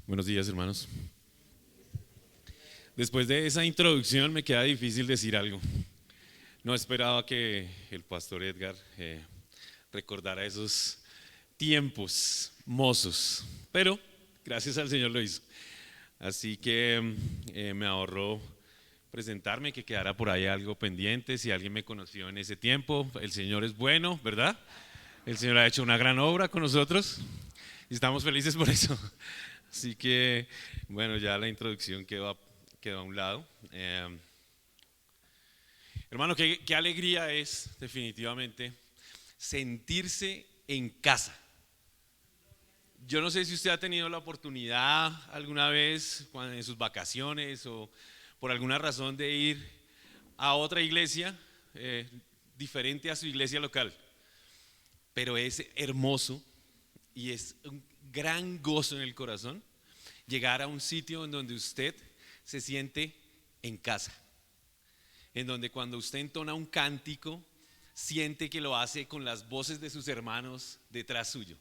Buenos días, hermanos. Después de esa introducción me queda difícil decir algo. No esperaba que el pastor Edgar recordara esos tiempos mozos, pero gracias al Señor lo hizo. Así que me ahorró presentarme, que quedara por ahí algo pendiente. Si alguien me conoció en ese tiempo, el Señor es bueno, ¿verdad? El Señor ha hecho una gran obra con nosotros y estamos felices por eso. Así que, bueno, ya la introducción quedó a un lado. Hermano, qué alegría es definitivamente sentirse en casa. Yo no sé si usted ha tenido la oportunidad alguna vez en sus vacaciones o por alguna razón de ir a otra iglesia diferente a su iglesia local, pero es hermoso y es un gran gozo en el corazón llegar a un sitio en donde usted se siente en casa, en donde cuando usted entona un cántico, siente que lo hace con las voces de sus hermanos detrás suyo.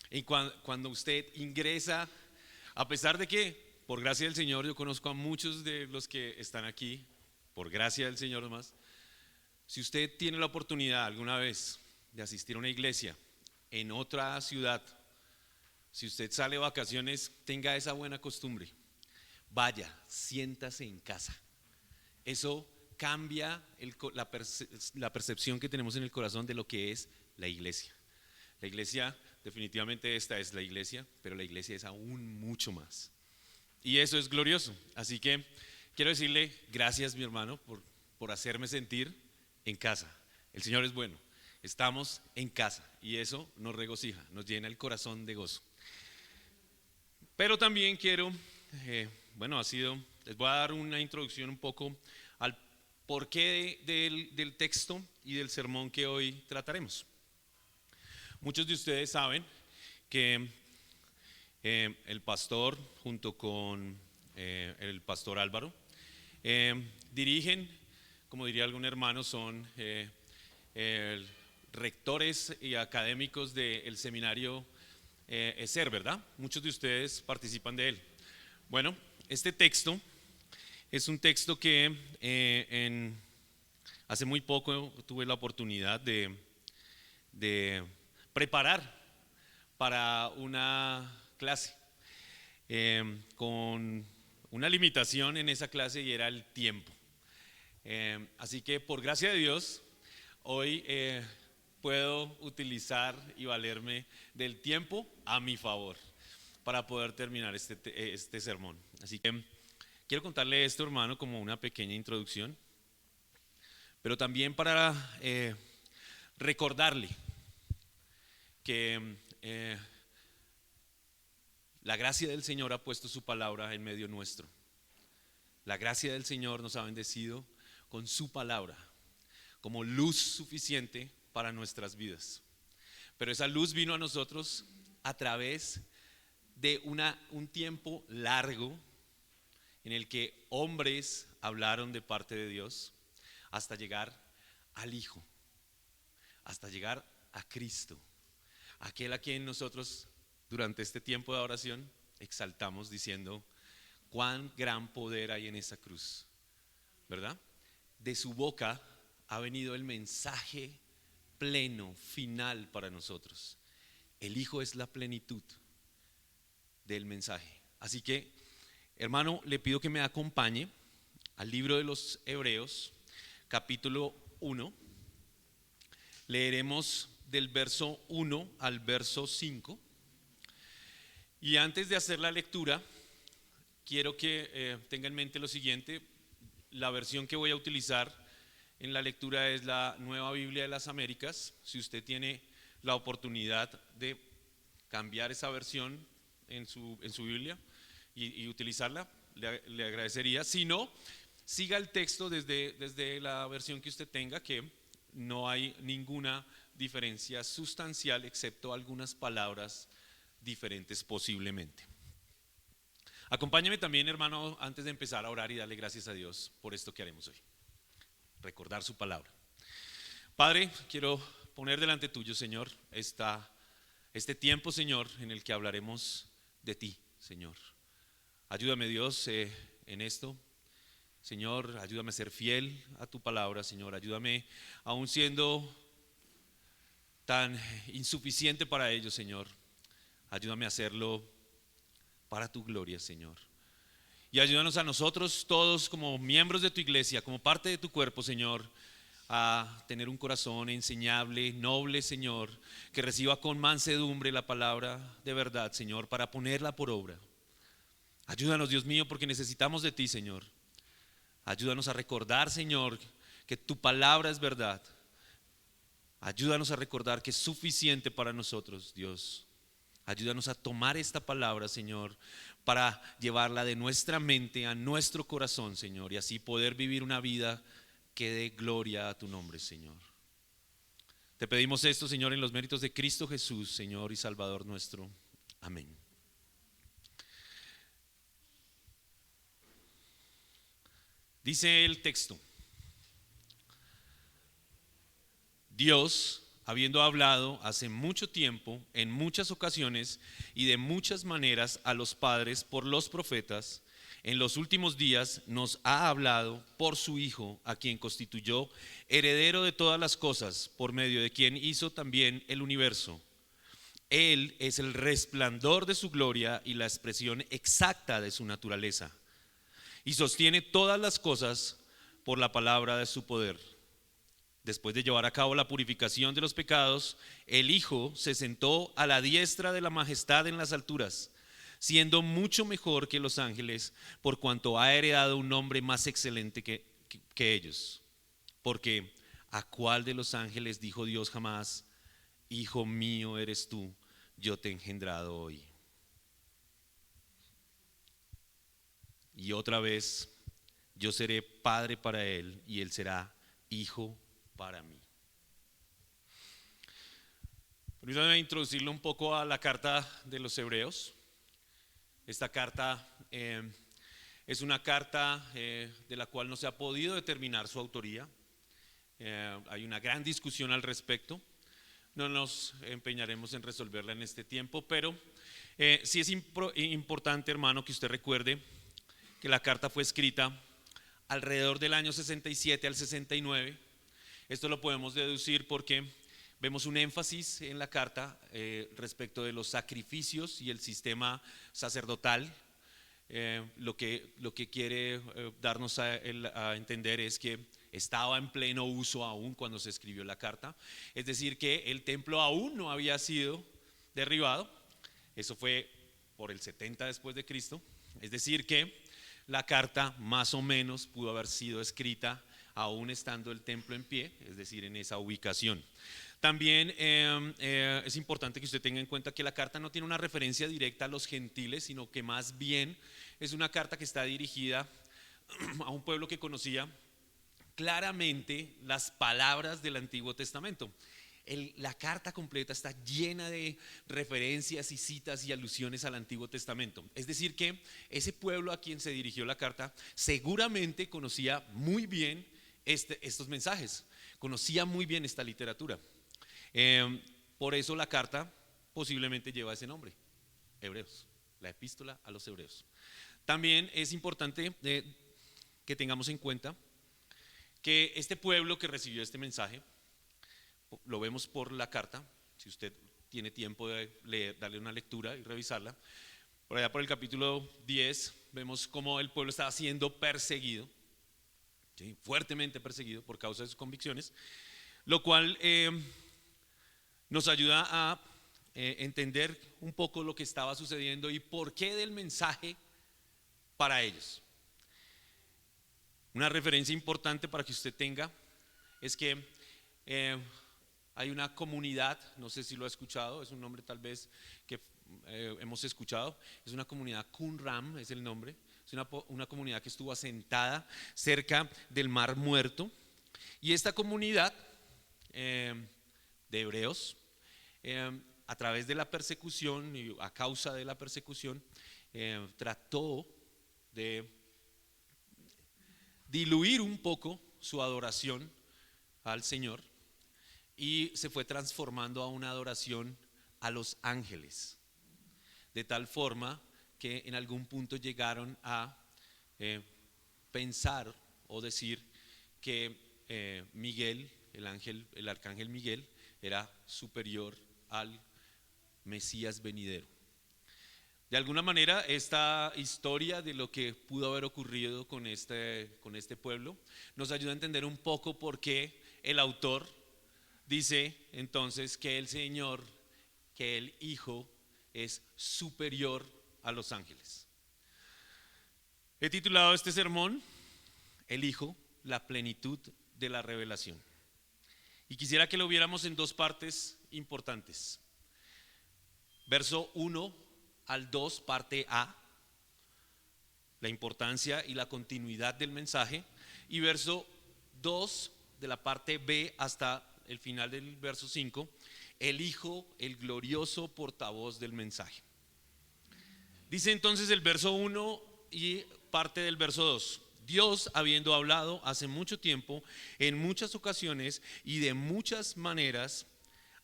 Y cuando usted ingresa, a pesar de que, por gracia del Señor, yo conozco a muchos de los que están aquí, por gracia del Señor nomás, si usted tiene la oportunidad alguna vez de asistir a una iglesia en otra ciudad, si usted sale de vacaciones, tenga esa buena costumbre. Vaya, siéntase en casa. Eso cambia la percepción que tenemos en el corazón de lo que es la iglesia. La iglesia, definitivamente esta es la iglesia, pero la iglesia es aún mucho más. Y eso es glorioso. Así que quiero decirle gracias, mi hermano, por hacerme sentir en casa. El Señor es bueno. Estamos en casa y eso nos regocija, nos llena el corazón de gozo. Pero también quiero, les voy a dar una introducción un poco al porqué del texto y del sermón que hoy trataremos. Muchos de ustedes saben que el pastor junto con el pastor Álvaro dirigen, como diría algún hermano, son rectores y académicos del seminario ESER, ¿verdad? Muchos de ustedes participan de él. Bueno, este texto es un texto que hace muy poco tuve la oportunidad de preparar para una clase con una limitación en esa clase y era el tiempo. Así que por gracia de Dios, hoy puedo utilizar y valerme del tiempo a mi favor para poder terminar este sermón. Así que quiero contarle esto, hermano, como una pequeña introducción, pero también para recordarle que la gracia del Señor ha puesto su palabra en medio nuestro. La gracia del Señor nos ha bendecido con su palabra como luz suficiente para nuestras vidas. Pero esa luz vino a nosotros a través de un tiempo largo en el que hombres hablaron de parte de Dios hasta llegar al Hijo, hasta llegar a Cristo, aquel a quien nosotros durante este tiempo de oración exaltamos diciendo cuán gran poder hay en esa cruz, ¿verdad? De su boca ha venido el mensaje pleno, final para nosotros. El Hijo es la plenitud del mensaje. Así que, hermano, le pido que me acompañe al libro de los Hebreos, capítulo 1. Leeremos del verso 1 al verso 5. Y antes de hacer la lectura, quiero que tenga en mente lo siguiente. La versión que voy a utilizar en la lectura es la Nueva Biblia de las Américas. Si usted tiene la oportunidad de cambiar esa versión en su Biblia y utilizarla, le agradecería. Si no, siga el texto desde la versión que usted tenga, que no hay ninguna diferencia sustancial excepto algunas palabras diferentes posiblemente. Acompáñeme también, hermano, antes de empezar a orar y darle gracias a Dios por esto que haremos hoy. Recordar su palabra. Padre, quiero poner delante tuyo, Señor, este tiempo, Señor, en el que hablaremos de ti, Señor. Ayúdame, Dios, en esto. Señor, ayúdame a ser fiel a tu palabra, Señor. Ayúdame, aún siendo tan insuficiente para ello, Señor. Ayúdame a hacerlo para tu gloria, Señor. Y ayúdanos a nosotros todos como miembros de tu iglesia, como parte de tu cuerpo, Señor, a tener un corazón enseñable, noble, Señor, que reciba con mansedumbre la palabra de verdad, Señor, para ponerla por obra. Ayúdanos, Dios mío, porque necesitamos de ti, Señor. Ayúdanos a recordar, Señor, que tu palabra es verdad. Ayúdanos a recordar que es suficiente para nosotros, Dios. Ayúdanos a tomar esta palabra, Señor, para llevarla de nuestra mente a nuestro corazón, Señor, y así poder vivir una vida que dé gloria a tu nombre, Señor. Te pedimos esto, Señor, en los méritos de Cristo Jesús, Señor y Salvador nuestro. Amén. Dice el texto: Dios, habiendo hablado hace mucho tiempo, en muchas ocasiones y de muchas maneras a los padres por los profetas, en los últimos días nos ha hablado por su Hijo, a quien constituyó heredero de todas las cosas, por medio de quien hizo también el universo. Él es el resplandor de su gloria y la expresión exacta de su naturaleza, y sostiene todas las cosas por la palabra de su poder. Después de llevar a cabo la purificación de los pecados, el Hijo se sentó a la diestra de la majestad en las alturas, siendo mucho mejor que los ángeles, por cuanto ha heredado un nombre más excelente que ellos. Porque ¿a cuál de los ángeles dijo Dios jamás: Hijo mío eres tú, yo te he engendrado hoy? Y otra vez: yo seré padre para él y él será hijo para mí. Permítanme introducirlo un poco a la carta de los Hebreos. Esta carta es una carta de la cual no se ha podido determinar su autoría. Hay una gran discusión al respecto. No nos empeñaremos en resolverla en este tiempo, pero sí es importante, hermano, que usted recuerde que la carta fue escrita alrededor del año 67 al 69. Esto lo podemos deducir porque vemos un énfasis en la carta respecto de los sacrificios y el sistema sacerdotal. Lo que quiere darnos a entender es que estaba en pleno uso aún cuando se escribió la carta. Es decir, que el templo aún no había sido derribado. Eso fue por el 70 después de Cristo. Es decir, que la carta más o menos pudo haber sido escrita aún estando el templo en pie, es decir, en esa ubicación. También es importante que usted tenga en cuenta que la carta no tiene una referencia directa a los gentiles, sino que más bien es una carta que está dirigida a un pueblo que conocía claramente las palabras del Antiguo Testamento. La carta completa está llena de referencias y citas y alusiones al Antiguo Testamento. Es decir que ese pueblo a quien se dirigió la carta seguramente conocía muy bien estos mensajes, conocía muy bien esta literatura. Por eso la carta posiblemente lleva ese nombre: Hebreos, la epístola a los Hebreos. También es importante que tengamos en cuenta que este pueblo que recibió este mensaje, lo vemos por la carta, si usted tiene tiempo de darle una lectura y revisarla, por allá por el capítulo 10 vemos cómo el pueblo estaba siendo perseguido, ¿sí? Fuertemente perseguido por causa de sus convicciones, lo cual nos ayuda a entender un poco lo que estaba sucediendo y por qué del mensaje para ellos. Una referencia importante para que usted tenga es que hay una comunidad, no sé si lo ha escuchado, es un nombre tal vez que hemos escuchado, es una comunidad, Qumran es el nombre, es una comunidad que estuvo asentada cerca del Mar Muerto, y esta comunidad de hebreos, a través de la persecución y a causa de la persecución, trató de diluir un poco su adoración al Señor y se fue transformando a una adoración a los ángeles, de tal forma que en algún punto llegaron a pensar o decir que Miguel, el arcángel Miguel, era superior al Mesías venidero. De alguna manera, esta historia de lo que pudo haber ocurrido con este pueblo nos ayuda a entender un poco por qué el autor dice entonces que el Señor, que el Hijo es superior a los ángeles. He titulado este sermón, El Hijo, la plenitud de la revelación. Y quisiera que lo viéramos en dos partes importantes. Verso 1 al 2, parte A, la importancia y la continuidad del mensaje, y verso 2 de la parte B hasta el final del verso 5, el Hijo, el glorioso portavoz del mensaje. Dice entonces el verso 1 y parte del verso 2: Dios, habiendo hablado hace mucho tiempo, en muchas ocasiones y de muchas maneras,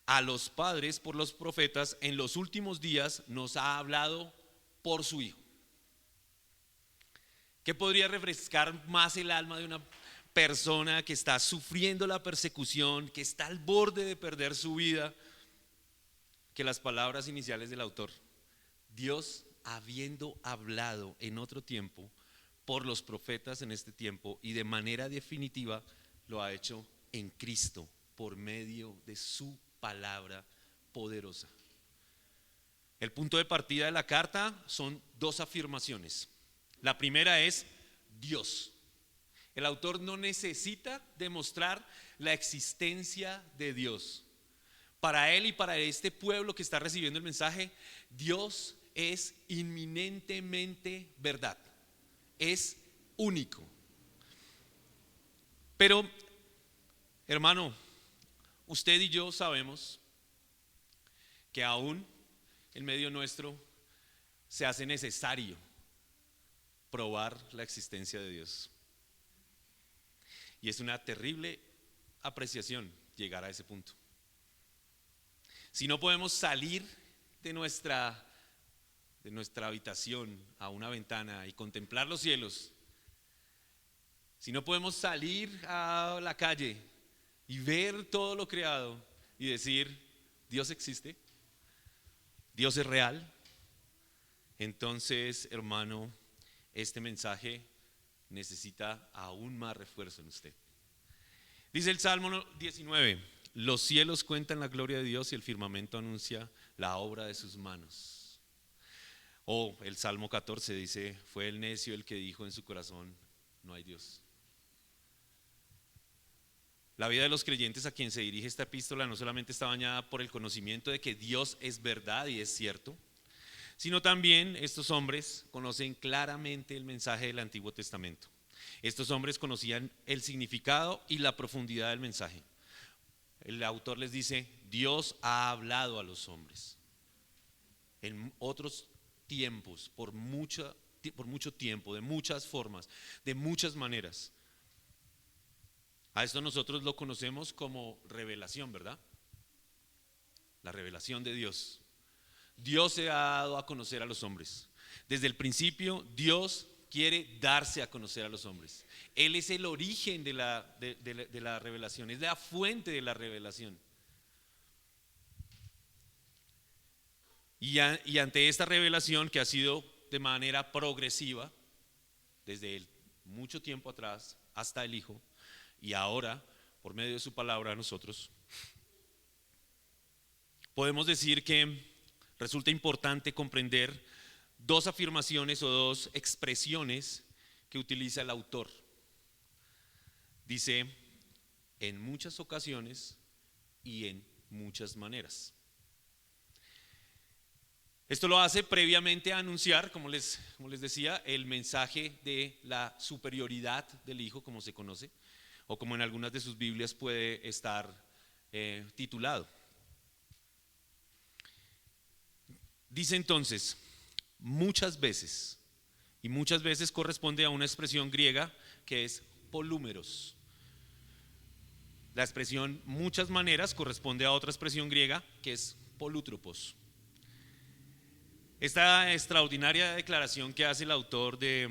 a los padres por los profetas, en los últimos días nos ha hablado por su Hijo. ¿Qué podría refrescar más el alma de una persona que está sufriendo la persecución, que está al borde de perder su vida, que las palabras iniciales del autor? Dios, habiendo hablado en otro tiempo por los profetas en este tiempo, y de manera definitiva lo ha hecho en Cristo por medio de su palabra poderosa. El punto de partida de la carta son dos afirmaciones. La primera es Dios. El autor no necesita demostrar la existencia de Dios. Para él y para este pueblo que está recibiendo el mensaje, Dios es inminentemente verdad, es único. Pero, hermano, usted y yo sabemos que aún en medio nuestro se hace necesario probar la existencia de Dios. Y es una terrible apreciación llegar a ese punto. Si no podemos salir de nuestra habitación a una ventana y contemplar los cielos, si no podemos salir a la calle y ver todo lo creado y decir, Dios existe, Dios es real, entonces, hermano, este mensaje necesita aún más refuerzo en usted. Dice el Salmo 19: los cielos cuentan la gloria de Dios y el firmamento anuncia la obra de sus manos. O el Salmo 14 dice: fue el necio el que dijo en su corazón, no hay Dios. La vida de los creyentes a quien se dirige esta epístola no solamente está bañada por el conocimiento de que Dios es verdad y es cierto, sino también estos hombres conocen claramente el mensaje del Antiguo Testamento. Estos hombres conocían el significado y la profundidad del mensaje. El autor les dice: Dios ha hablado a los hombres en otros tiempos, por mucho tiempo, de muchas formas, de muchas maneras. A esto nosotros lo conocemos como revelación, ¿verdad? La revelación de Dios. Dios se ha dado a conocer a los hombres. Desde el principio, Dios quiere darse a conocer a los hombres. Él es el origen de la revelación, es la fuente de la revelación. Y ante esta revelación que ha sido de manera progresiva, desde mucho tiempo atrás hasta el Hijo, y ahora, por medio de su palabra a nosotros, podemos decir que resulta importante comprender dos afirmaciones o dos expresiones que utiliza el autor. Dice, en muchas ocasiones y en muchas maneras. Esto lo hace previamente a anunciar, como les decía, el mensaje de la superioridad del Hijo, como se conoce, o como en algunas de sus Biblias puede estar titulado. Dice entonces, muchas veces, y muchas veces corresponde a una expresión griega que es polúmeros. La expresión muchas maneras corresponde a otra expresión griega que es polútropos. Esta extraordinaria declaración que hace el autor de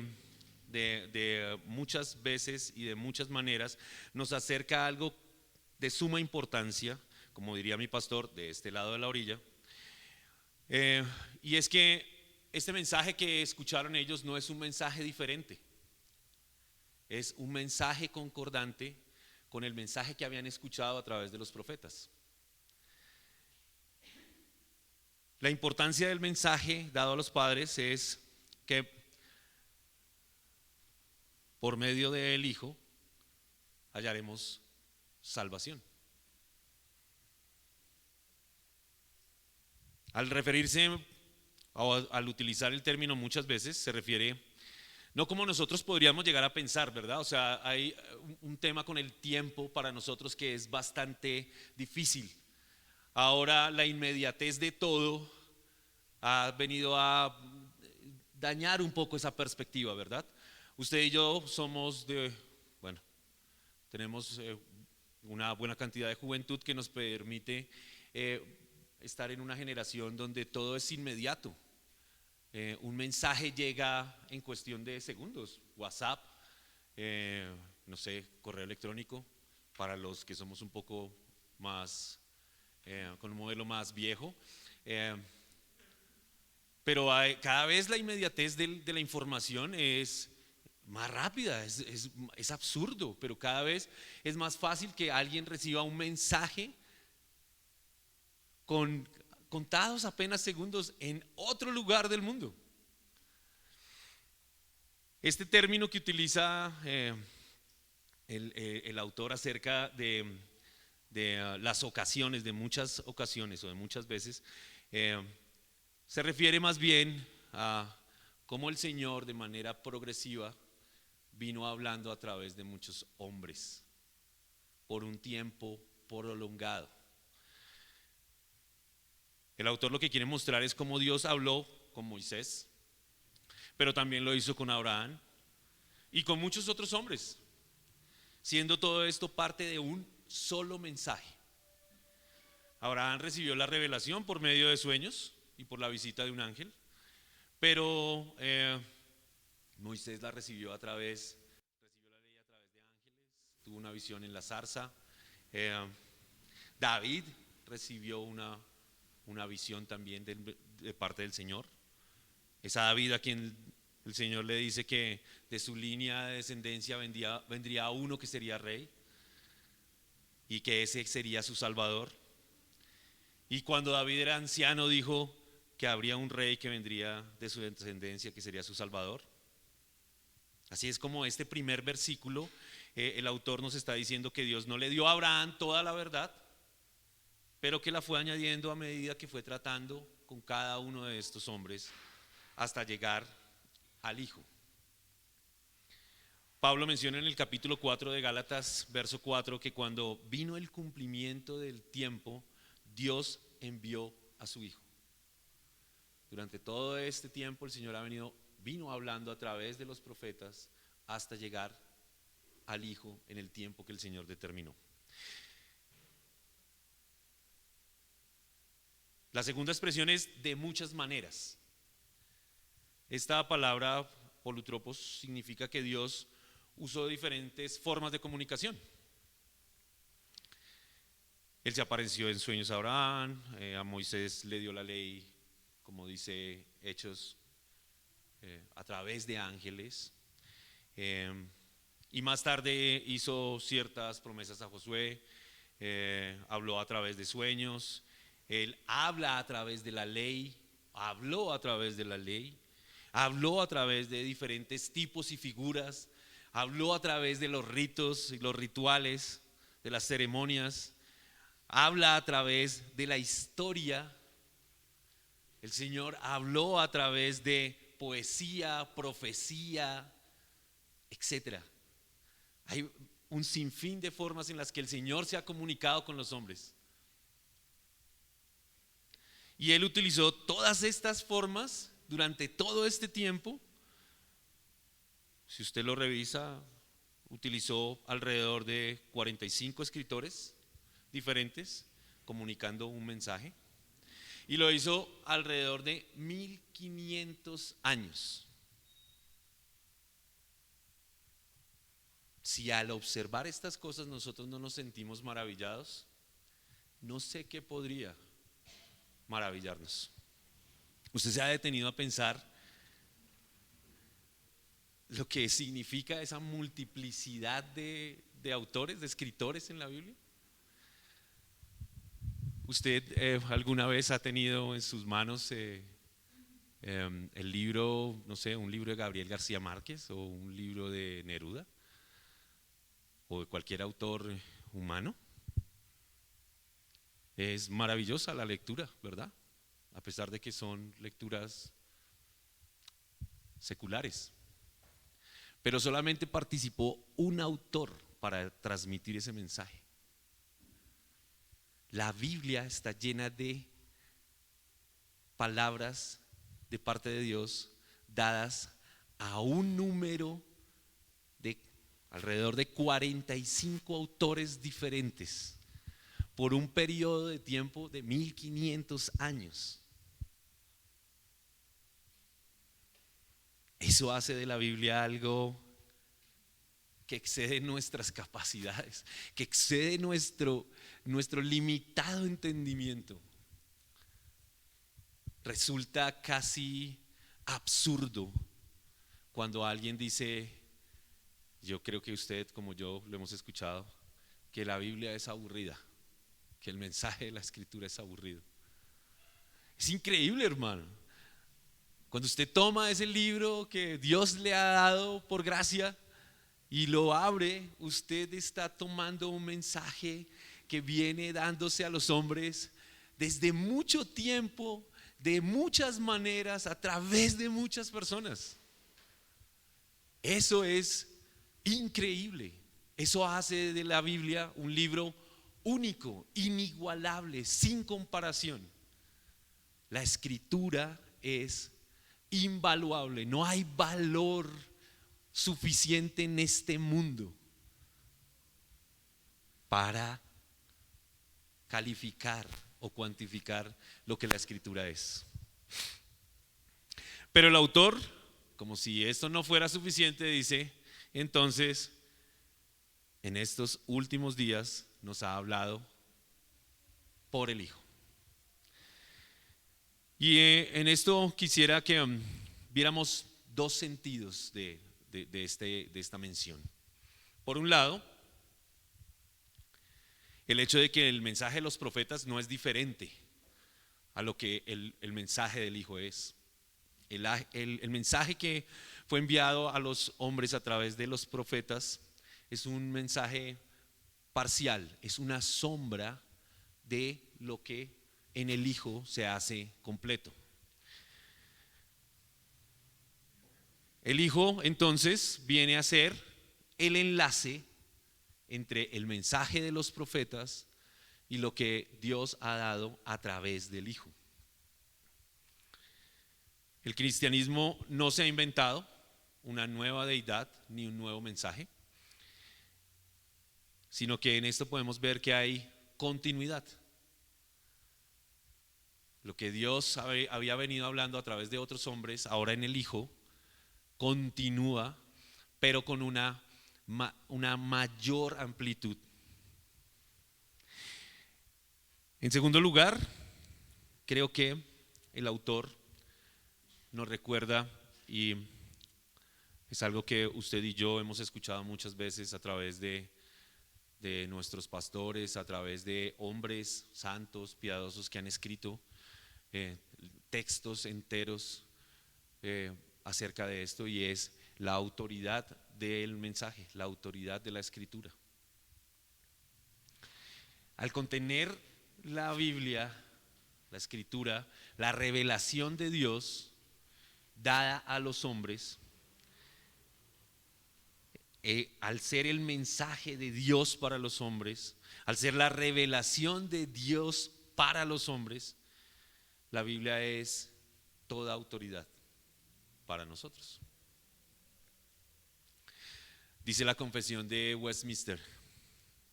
muchas veces y de muchas maneras nos acerca a algo de suma importancia, como diría mi pastor, de este lado de la orilla. Y es que este mensaje que escucharon ellos no es un mensaje diferente, es un mensaje concordante con el mensaje que habían escuchado a través de los profetas. La importancia del mensaje dado a los padres es que por medio del Hijo hallaremos salvación. Al referirse o al utilizar el término muchas veces se refiere no como nosotros podríamos llegar a pensar, ¿verdad? O sea, hay un tema con el tiempo para nosotros que es bastante difícil. Ahora la inmediatez de todo ha venido a dañar un poco esa perspectiva, ¿verdad? Usted y yo somos tenemos una buena cantidad de juventud que nos permite estar en una generación donde todo es inmediato. Un mensaje llega en cuestión de segundos, WhatsApp, no sé, correo electrónico, para los que somos un poco más, con un modelo más viejo. Pero cada vez la inmediatez de la información es más rápida, es absurdo, pero cada vez es más fácil que alguien reciba un mensaje con contados apenas segundos en otro lugar del mundo. Este término que utiliza el autor acerca de las ocasiones, de muchas ocasiones o de muchas veces, se refiere más bien a cómo el Señor de manera progresiva vino hablando a través de muchos hombres por un tiempo prolongado. El autor lo que quiere mostrar es cómo Dios habló con Moisés, pero también lo hizo con Abraham y con muchos otros hombres, siendo todo esto parte de un solo mensaje. Abraham recibió la revelación por medio de sueños y por la visita de un ángel, pero Moisés la recibió la ley a través de ángeles, tuvo una visión en la zarza. David recibió una visión también de parte del Señor. Es a David a quien el Señor le dice que de su línea de descendencia vendría uno que sería rey y que ese sería su salvador. Y cuando David era anciano dijo que habría un rey que vendría de su descendencia, que sería su salvador. Así es como este primer versículo, el autor nos está diciendo que Dios no le dio a Abraham toda la verdad, pero que la fue añadiendo a medida que fue tratando con cada uno de estos hombres hasta llegar al Hijo. Pablo menciona en el capítulo 4 de Gálatas, verso 4, que cuando vino el cumplimiento del tiempo, Dios envió a su Hijo. Durante todo este tiempo el Señor vino hablando a través de los profetas hasta llegar al Hijo en el tiempo que el Señor determinó. La segunda expresión es de muchas maneras. Esta palabra polutropos significa que Dios usó diferentes formas de comunicación. Él se apareció en sueños a Abraham, a Moisés le dio la ley, como dice Hechos, a través de ángeles, y más tarde hizo ciertas promesas a Josué, habló a través de sueños. Él habla a través de la ley, habló a través de la ley, habló a través de diferentes tipos y figuras, habló a través de los ritos y los rituales, de las ceremonias, habla a través de la historia. El Señor habló a través de poesía, profecía, etc. Hay un sinfín de formas en las que el Señor se ha comunicado con los hombres. Y Él utilizó todas estas formas durante todo este tiempo. Si usted lo revisa, utilizó alrededor de 45 escritores diferentes comunicando un mensaje. Y lo hizo alrededor de 1500 años. Si al observar estas cosas nosotros no nos sentimos maravillados, no sé qué podría maravillarnos. ¿Usted se ha detenido a pensar lo que significa esa multiplicidad de autores, de escritores en la Biblia? ¿Usted alguna vez ha tenido en sus manos el libro, no sé, un libro de Gabriel García Márquez o un libro de Neruda o de cualquier autor humano? Es maravillosa la lectura, ¿verdad? A pesar de que son lecturas seculares. Pero solamente participó un autor para transmitir ese mensaje. La Biblia está llena de palabras de parte de Dios dadas a un número de alrededor de 45 autores diferentes por un periodo de tiempo de 1500 años. Eso hace de la Biblia algo que excede nuestras capacidades, que excede nuestro limitado entendimiento. Resulta casi absurdo cuando alguien dice, yo creo que usted como yo lo hemos escuchado, que la Biblia es aburrida, que el mensaje de la Escritura es aburrido. Es increíble, hermano. Cuando usted toma ese libro que Dios le ha dado por gracia y lo abre, usted está tomando un mensaje que viene dándose a los hombres desde mucho tiempo, de muchas maneras, a través de muchas personas. Eso es increíble. Eso hace de la Biblia un libro único, inigualable, sin comparación. La Escritura es invaluable. No hay valor suficiente en este mundo para calificar o cuantificar lo que la Escritura es. Pero el autor, como si esto no fuera suficiente, dice, entonces, en estos últimos días nos ha hablado por el Hijo. Y en esto quisiera que viéramos dos sentidos de esta mención. Por un lado, el hecho de que el mensaje de los profetas no es diferente a lo que el mensaje del Hijo es. El mensaje que fue enviado a los hombres a través de los profetas es un mensaje parcial, es una sombra de lo que en el Hijo se hace completo. El Hijo entonces viene a ser el enlace entre el mensaje de los profetas y lo que Dios ha dado a través del Hijo. El cristianismo no se ha inventado una nueva deidad ni un nuevo mensaje, sino que en esto podemos ver que hay continuidad. Lo que Dios había venido hablando a través de otros hombres, ahora en el Hijo, continúa, pero con una mayor amplitud. En segundo lugar, creo que el autor nos recuerda, y es algo que usted y yo hemos escuchado muchas veces a través de nuestros pastores, a través de hombres santos, piadosos que han escrito textos enteros acerca de esto, y es la autoridad del mensaje, la autoridad de la Escritura. Al contener la Biblia, la Escritura, la revelación de Dios dada a los hombres, al ser el mensaje de Dios para los hombres, al ser la revelación de Dios para los hombres, la Biblia es toda autoridad para nosotros. Dice la Confesión de Westminster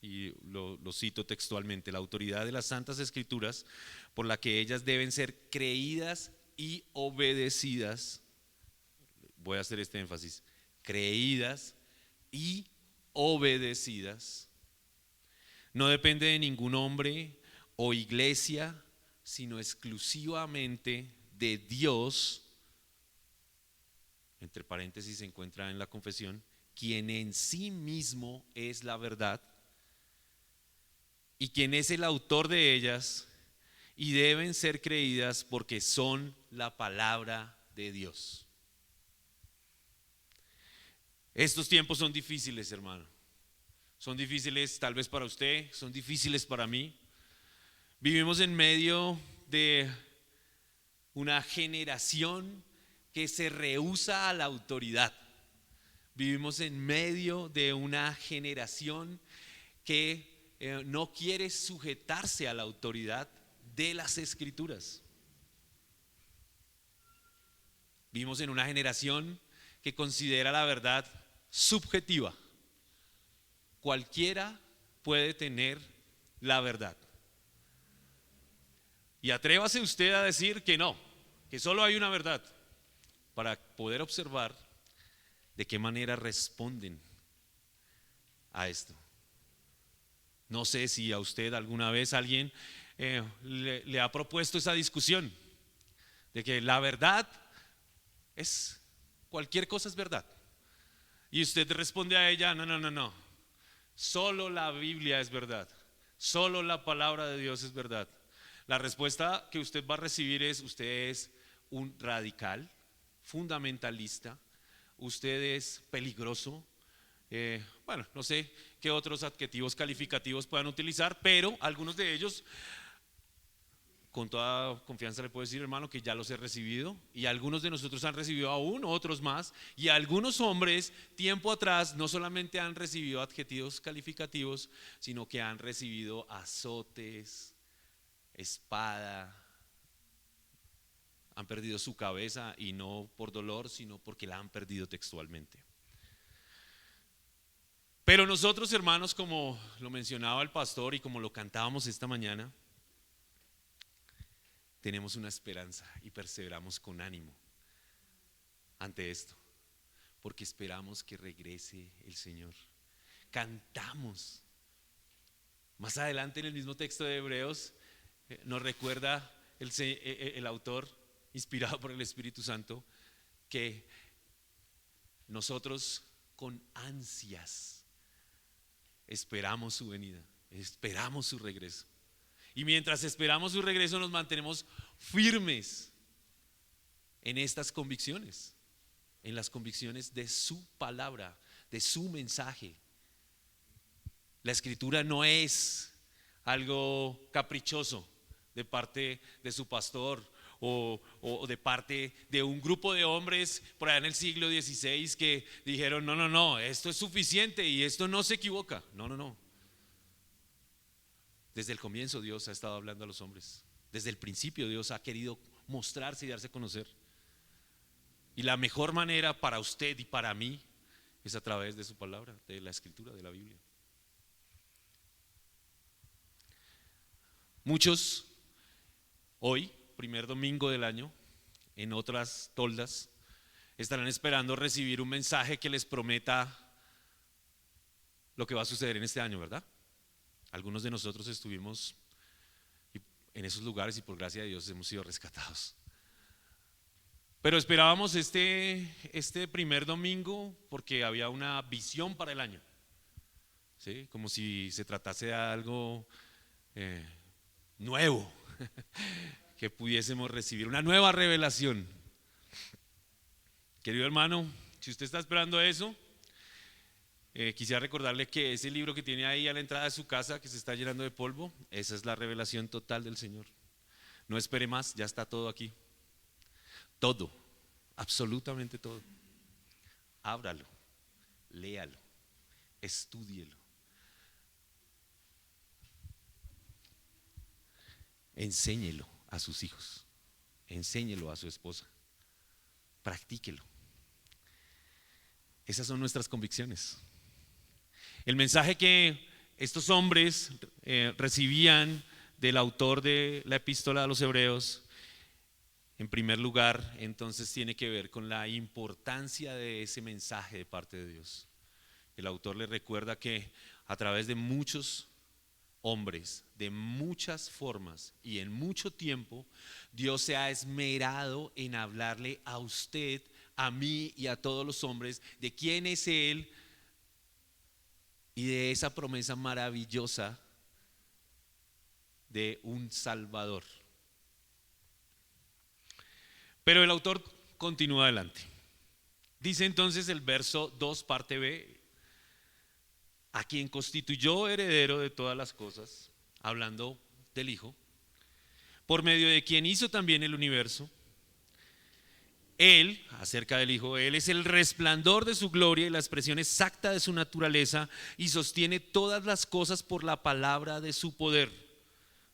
y lo cito textualmente, la autoridad de las Santas Escrituras por la que ellas deben ser creídas y obedecidas. Voy a hacer este énfasis: creídas y obedecidas. No depende de ningún hombre o iglesia, sino exclusivamente de Dios. Entre paréntesis se encuentra en la confesión, quien en sí mismo es la verdad y quien es el autor de ellas, y deben ser creídas porque son la palabra de Dios. Estos tiempos son difíciles, hermano. Son difíciles tal vez para usted, son difíciles para mí. Vivimos en medio de una generación que se rehúsa a la autoridad. Vivimos en medio de una generación que no quiere sujetarse a la autoridad de las Escrituras. Vivimos en una generación que considera la verdad subjetiva. Cualquiera puede tener la verdad. Y atrévase usted a decir que no, que solo hay una verdad, para poder observar de qué manera responden a esto. No sé si a usted alguna vez alguien le ha propuesto esa discusión de que la verdad es, cualquier cosa es verdad. Y usted responde a ella: no, solo la Biblia es verdad, solo la palabra de Dios es verdad. La respuesta que usted va a recibir es: usted es un radical, fundamentalista, usted es peligroso. Bueno, no sé qué otros adjetivos calificativos puedan utilizar, pero algunos de ellos, con toda confianza le puedo decir, hermano, que ya los he recibido, y algunos de nosotros han recibido aún otros más, y algunos hombres tiempo atrás no solamente han recibido adjetivos calificativos, sino que han recibido azotes, espada, han perdido su cabeza, y no por dolor, sino porque la han perdido textualmente. Pero nosotros, hermanos, como lo mencionaba el pastor y como lo cantábamos esta mañana, tenemos una esperanza y perseveramos con ánimo ante esto, porque esperamos que regrese el Señor. Cantamos. Más adelante en el mismo texto de Hebreos nos recuerda el autor, inspirado por el Espíritu Santo, que nosotros con ansias esperamos su venida, esperamos su regreso. Y mientras esperamos su regreso nos mantenemos firmes en estas convicciones, en las convicciones de su palabra, de su mensaje. La Escritura no es algo caprichoso de parte de su pastor o de parte de un grupo de hombres por allá en el siglo XVI que dijeron: no, esto es suficiente y esto no se equivoca. No. Desde el comienzo Dios ha estado hablando a los hombres. Desde el principio Dios ha querido mostrarse y darse a conocer. Y la mejor manera para usted y para mí es a través de su palabra, de la Escritura, de la Biblia. Muchos hoy, primer domingo del año, en otras toldas, estarán esperando recibir un mensaje que les prometa lo que va a suceder en este año, ¿verdad? Algunos de nosotros estuvimos en esos lugares y por gracia de Dios hemos sido rescatados. Pero esperábamos este primer domingo porque había una visión para el año, ¿sí? Como si se tratase de algo nuevo, que pudiésemos recibir una nueva revelación. Querido hermano, si usted está esperando eso, quisiera recordarle que ese libro que tiene ahí a la entrada de su casa, que se está llenando de polvo, esa es la revelación total del Señor. No espere más, ya está todo aquí. Todo, absolutamente todo. Ábralo, léalo, estúdielo. Enséñelo a sus hijos, enséñelo a su esposa, practíquelo. Esas son nuestras convicciones. El mensaje que estos hombres recibían del autor de la epístola a los Hebreos, en primer lugar, entonces tiene que ver con la importancia de ese mensaje de parte de Dios. El autor le recuerda que a través de muchos hombres, de muchas formas y en mucho tiempo, Dios se ha esmerado en hablarle a usted, a mí y a todos los hombres de quién es Él y de esa promesa maravillosa de un Salvador. Pero el autor continúa adelante. Dice entonces el verso 2, parte B, a quien constituyó heredero de todas las cosas, hablando del Hijo, por medio de quien hizo también el universo. Él, acerca del Hijo, Él es el resplandor de su gloria y la expresión exacta de su naturaleza y sostiene todas las cosas por la palabra de su poder.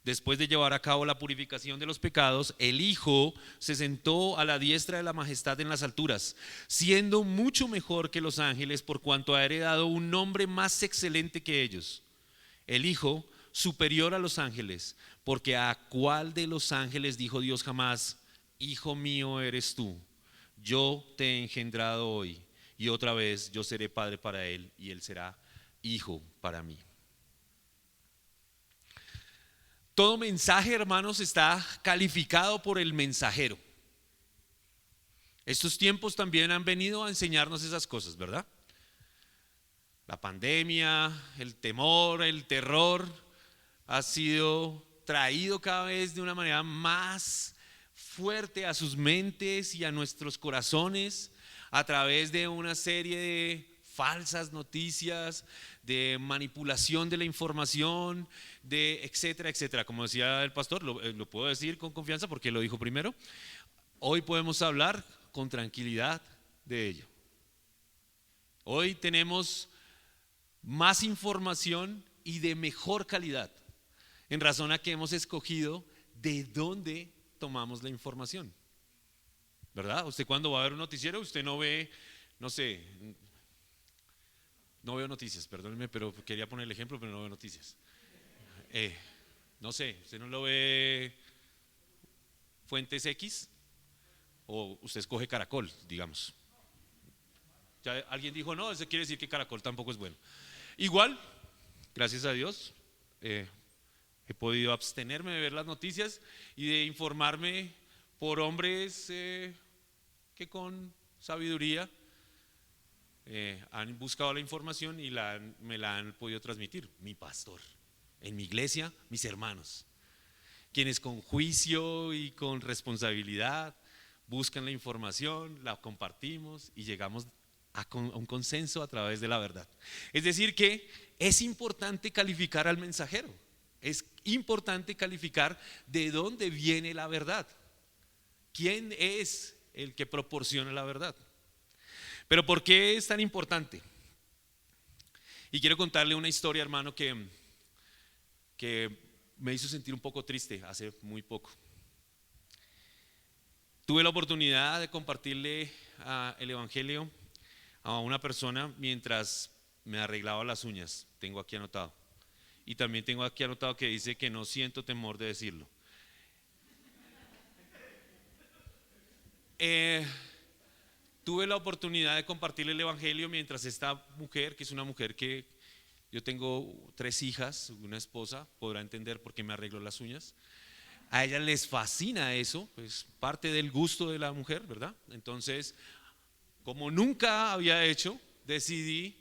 Después de llevar a cabo la purificación de los pecados, el Hijo se sentó a la diestra de la majestad en las alturas, siendo mucho mejor que los ángeles por cuanto ha heredado un nombre más excelente que ellos. El Hijo superior a los ángeles, porque a cuál de los ángeles dijo Dios jamás: Hijo mío eres tú, yo te he engendrado hoy, y otra vez yo seré padre para él y él será hijo para mí. Todo mensaje, hermanos, está calificado por el mensajero. Estos tiempos también han venido a enseñarnos esas cosas, ¿verdad? La pandemia, el temor, el terror ha sido traído cada vez de una manera más fuerte a sus mentes y a nuestros corazones a través de una serie de falsas noticias, de manipulación de la información, de etcétera, etcétera. Como decía el pastor, lo puedo decir con confianza porque lo dijo primero. Hoy podemos hablar con tranquilidad de ello. Hoy tenemos más información y de mejor calidad, en razón a que hemos escogido de dónde tomamos la información, ¿verdad? Usted cuando va a ver un noticiero, usted no ve, no sé, no veo noticias, perdónenme, pero quería poner el ejemplo, pero no veo noticias. No sé, usted no lo ve Fuentes X o usted escoge Caracol, digamos. Ya alguien dijo, no, eso quiere decir que Caracol tampoco es bueno. Igual, gracias a Dios, he podido abstenerme de ver las noticias y de informarme por hombres que con sabiduría han buscado la información y me la han podido transmitir. Mi pastor, en mi iglesia, mis hermanos, quienes con juicio y con responsabilidad buscan la información, la compartimos y llegamos a un consenso a través de la verdad. Es decir que es importante calificar al mensajero, es importante calificar de dónde viene la verdad, quién es el que proporciona la verdad. Pero ¿por qué es tan importante? Y quiero contarle una historia, hermano, que me hizo sentir un poco triste hace muy poco. Tuve la oportunidad de compartirle el evangelio a una persona mientras me arreglaba las uñas. Tengo aquí anotado. Y también tengo aquí anotado que dice que no siento temor de decirlo. Tuve la oportunidad de compartirle el evangelio mientras esta mujer, que es una mujer que yo tengo 3 hijas, una esposa, podrá entender por qué me arreglo las uñas. A ellas les fascina eso, pues parte del gusto de la mujer, ¿verdad? Entonces, como nunca había hecho, decidí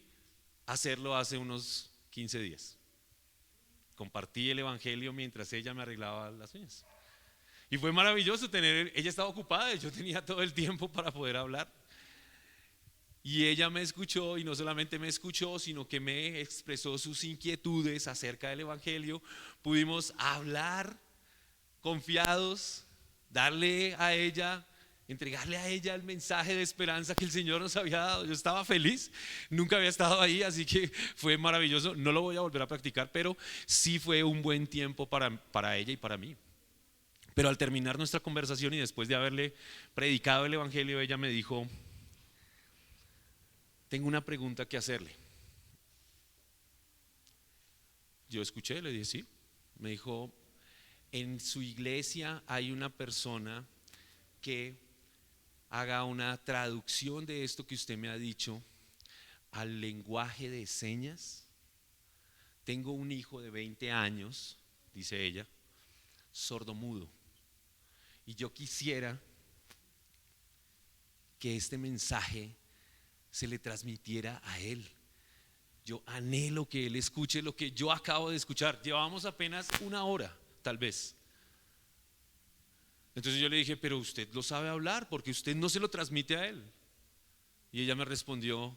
hacerlo hace unos 15 días. Compartí el evangelio mientras ella me arreglaba las uñas. Y fue maravilloso ella estaba ocupada, yo tenía todo el tiempo para poder hablar. Y ella me escuchó y no solamente me escuchó, sino que me expresó sus inquietudes acerca del evangelio. Pudimos hablar confiados, darle a ella, entregarle a ella el mensaje de esperanza que el Señor nos había dado. Yo estaba feliz, nunca había estado ahí, así que fue maravilloso. No lo voy a volver a practicar, pero sí fue un buen tiempo para ella y para mí. Pero al terminar nuestra conversación y después de haberle predicado el evangelio, ella me dijo: tengo una pregunta que hacerle. Yo escuché, le dije sí. Me dijo, en su iglesia hay una persona que haga una traducción de esto que usted me ha dicho al lenguaje de señas. Tengo un hijo de 20 años, dice ella, sordomudo. Y yo quisiera que este mensaje se le transmitiera a él. Yo anhelo que él escuche lo que yo acabo de escuchar. Llevamos apenas una hora, tal vez. Entonces yo le dije, pero usted lo sabe hablar, porque usted no se lo transmite a él. Y ella me respondió,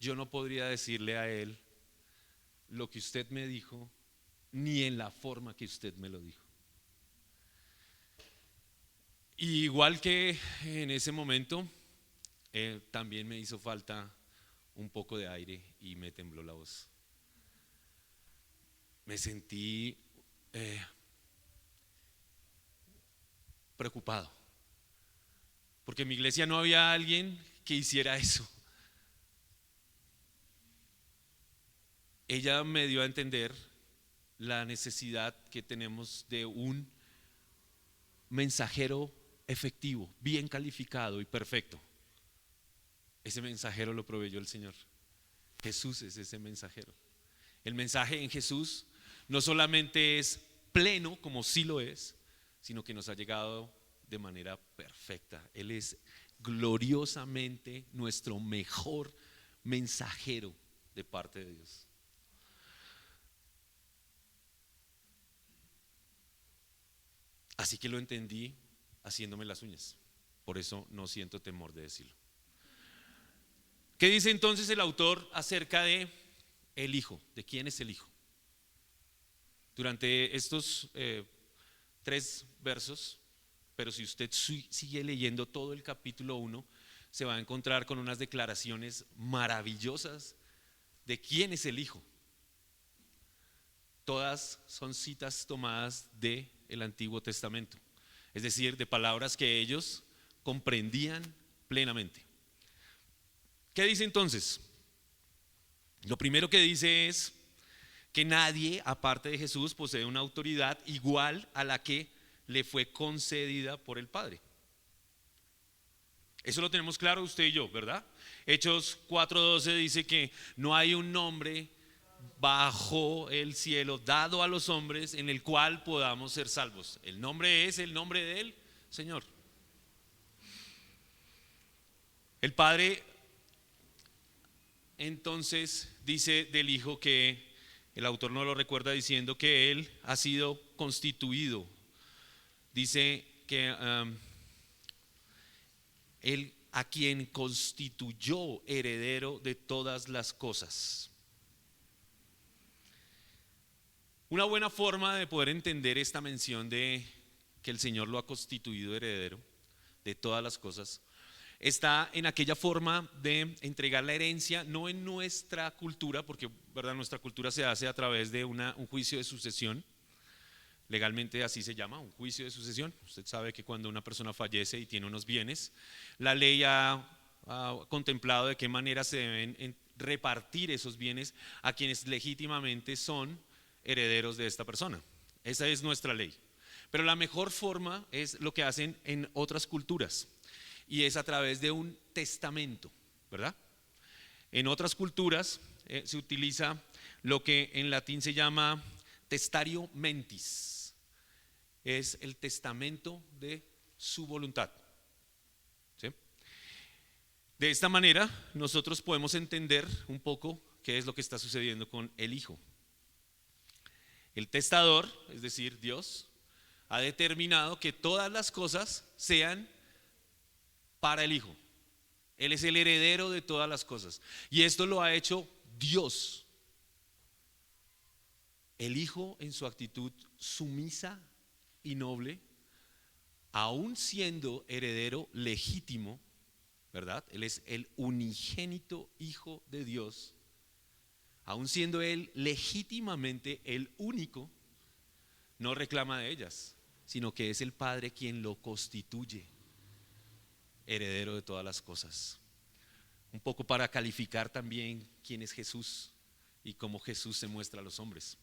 yo no podría decirle a él lo que usted me dijo, ni en la forma que usted me lo dijo. Y igual que en ese momento, también me hizo falta un poco de aire y me tembló la voz. Me sentí preocupado, porque en mi iglesia no había alguien que hiciera eso. Ella me dio a entender la necesidad que tenemos de un mensajero efectivo, bien calificado y perfecto. Ese mensajero lo proveyó el Señor. Jesús es ese mensajero. El mensaje en Jesús no solamente es pleno, como sí lo es, sino que nos ha llegado de manera perfecta. Él es gloriosamente nuestro mejor mensajero de parte de Dios. Así que lo entendí haciéndome las uñas. Por eso no siento temor de decirlo. ¿Qué dice entonces el autor acerca de el Hijo? ¿De quién es el Hijo? Durante estos 3 versos, pero si usted sigue leyendo todo el capítulo 1, se va a encontrar con unas declaraciones maravillosas de quién es el Hijo. Todas son citas tomadas del Antiguo Testamento, es decir, de palabras que ellos comprendían plenamente. ¿Qué dice entonces? Lo primero que dice es que nadie, aparte de Jesús, posee una autoridad igual a la que le fue concedida por el Padre. Eso lo tenemos claro usted y yo, ¿verdad? Hechos 4:12 dice que no hay un nombre bajo el cielo dado a los hombres en el cual podamos ser salvos. El nombre es el nombre del Señor. El Padre entonces dice del Hijo que el autor no lo recuerda diciendo que Él ha sido constituido. Dice que Él a quien constituyó heredero de todas las cosas. Una buena forma de poder entender esta mención de que el Señor lo ha constituido heredero de todas las cosas está en aquella forma de entregar la herencia, no en nuestra cultura, porque ¿verdad? Nuestra cultura se hace a través de un juicio de sucesión. Legalmente así se llama, un juicio de sucesión. Usted sabe que cuando una persona fallece y tiene unos bienes, la ley ha contemplado de qué manera se deben repartir esos bienes a quienes legítimamente son herederos de esta persona. Esa es nuestra ley. Pero la mejor forma es lo que hacen en otras culturas, y es a través de un testamento, ¿verdad? En otras culturas se utiliza lo que en latín se llama testario mentis. Es el testamento de su voluntad. ¿Sí? De esta manera nosotros podemos entender un poco qué es lo que está sucediendo con el Hijo. El testador, es decir, Dios, ha determinado que todas las cosas sean para el Hijo. Él es el heredero de todas las cosas. Y esto lo ha hecho Dios. El Hijo en su actitud sumisa y noble, aún siendo heredero legítimo, ¿verdad? Él es el unigénito Hijo de Dios. Aún siendo Él legítimamente el único, no reclama de ellas, sino que es el Padre quien lo constituye heredero de todas las cosas. Un poco para calificar también quién es Jesús y cómo Jesús se muestra a los hombres.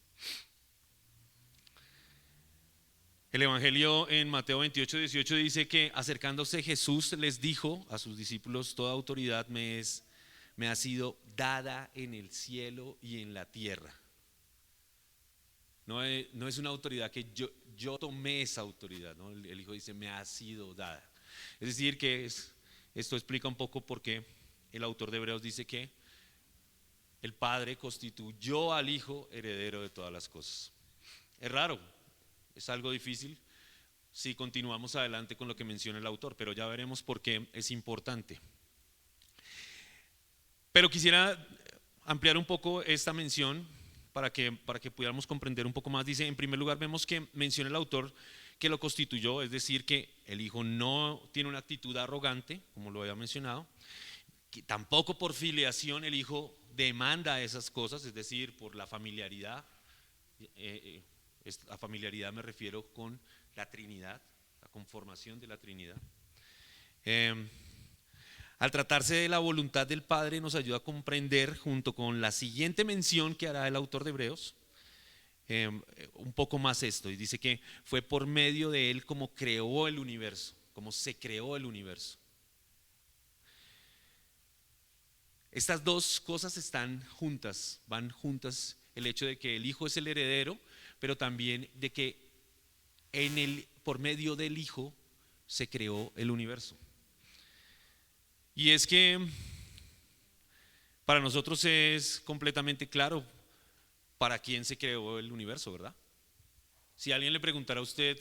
El Evangelio en Mateo 28, 18 dice que acercándose Jesús les dijo a sus discípulos: toda autoridad me ha sido dada en el cielo y en la tierra. No es una autoridad que yo tomé esa autoridad, ¿no? El Hijo dice: me ha sido dada. Es decir, que esto explica un poco por qué el autor de Hebreos dice que el Padre constituyó al Hijo heredero de todas las cosas. Es raro, es algo difícil si continuamos adelante con lo que menciona el autor, pero ya veremos por qué es importante. Pero quisiera ampliar un poco esta mención para que pudiéramos comprender un poco más. Dice, en primer lugar, vemos que menciona el autor que lo constituyó, es decir, que el Hijo no tiene una actitud arrogante, como lo había mencionado, que tampoco por filiación el Hijo demanda esas cosas, es decir, por la familiaridad. A familiaridad me refiero con la Trinidad, la conformación de la Trinidad. Al tratarse de la voluntad del Padre, nos ayuda a comprender, junto con la siguiente mención que hará el autor de Hebreos, un poco más esto. Y dice que fue por medio de Él como creó el universo, como se creó el universo. Estas dos cosas están juntas, van juntas: el hecho de que el Hijo es el heredero, pero también de que por medio del Hijo se creó el universo. Y es que para nosotros es completamente claro para quién se creó el universo, ¿verdad? Si alguien le preguntara a usted,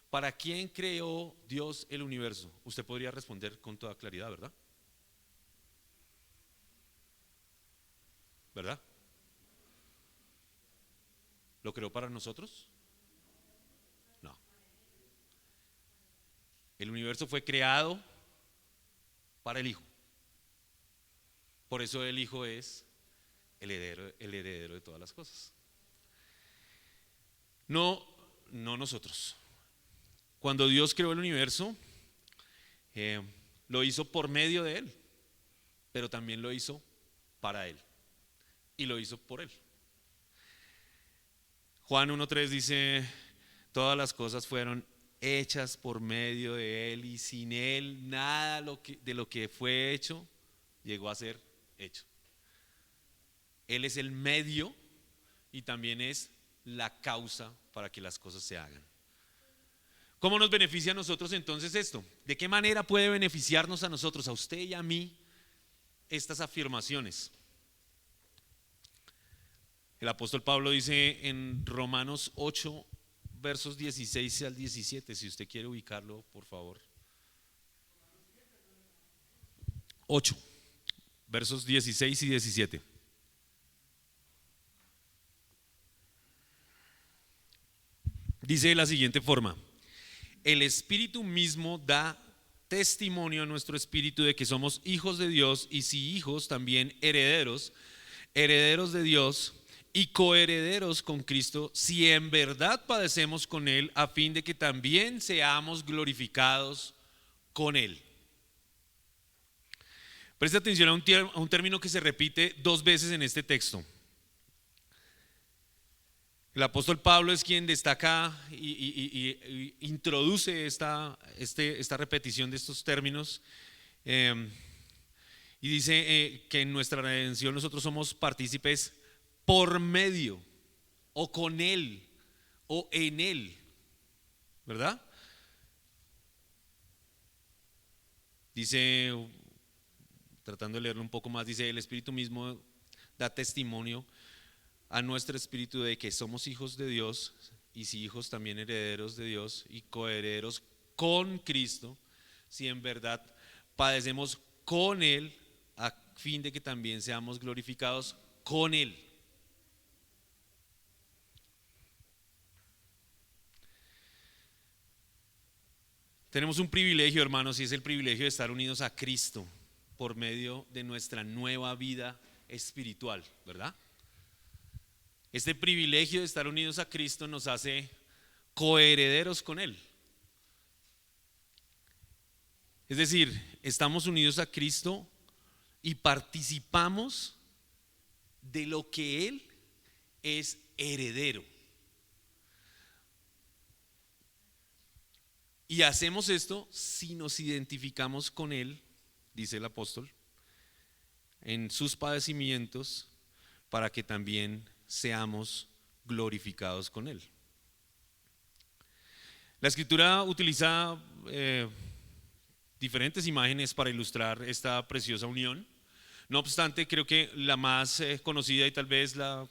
¿para quién creó Dios el universo?, usted podría responder con toda claridad, ¿verdad? ¿Verdad? ¿Lo creó para nosotros? No. El universo fue creado para el Hijo. Por eso el Hijo es el heredero de todas las cosas. No nosotros. Cuando Dios creó el universo, lo hizo por medio de Él, pero también lo hizo para Él y lo hizo por Él. Juan 1:3 dice: todas las cosas fueron hechas por medio de Él, y sin Él nada de lo que fue hecho llegó a ser hecho. Él es el medio y también es la causa para que las cosas se hagan. ¿Cómo nos beneficia a nosotros entonces esto? ¿De qué manera puede beneficiarnos a nosotros, a usted y a mí, estas afirmaciones? El apóstol Pablo dice en Romanos 8, versos 16 al 17, si usted quiere ubicarlo, por favor. 8, versos 16 y 17. Dice de la siguiente forma: el Espíritu mismo da testimonio a nuestro espíritu de que somos hijos de Dios, y si hijos, también herederos, herederos de Dios y coherederos con Cristo, si en verdad padecemos con Él, a fin de que también seamos glorificados con Él. Presta atención a un término que se repite dos veces en este texto. El apóstol Pablo es quien destaca y introduce esta repetición de estos términos, y dice que en nuestra redención nosotros somos partícipes por medio, o con Él, o en Él, ¿verdad? Dice, tratando de leerlo un poco más, dice: el Espíritu mismo da testimonio a nuestro espíritu de que somos hijos de Dios, y si hijos, también herederos de Dios y coherederos con Cristo, si en verdad padecemos con Él, a fin de que también seamos glorificados con Él. Tenemos un privilegio, hermanos, y es el privilegio de estar unidos a Cristo por medio de nuestra nueva vida espiritual, ¿verdad? Este privilegio de estar unidos a Cristo nos hace coherederos con Él. Es decir, estamos unidos a Cristo y participamos de lo que Él es heredero. Y hacemos esto si nos identificamos con Él, dice el apóstol, en sus padecimientos, para que también seamos glorificados con Él. La Escritura utiliza diferentes imágenes para ilustrar esta preciosa unión. No obstante, creo que la más conocida y tal vez la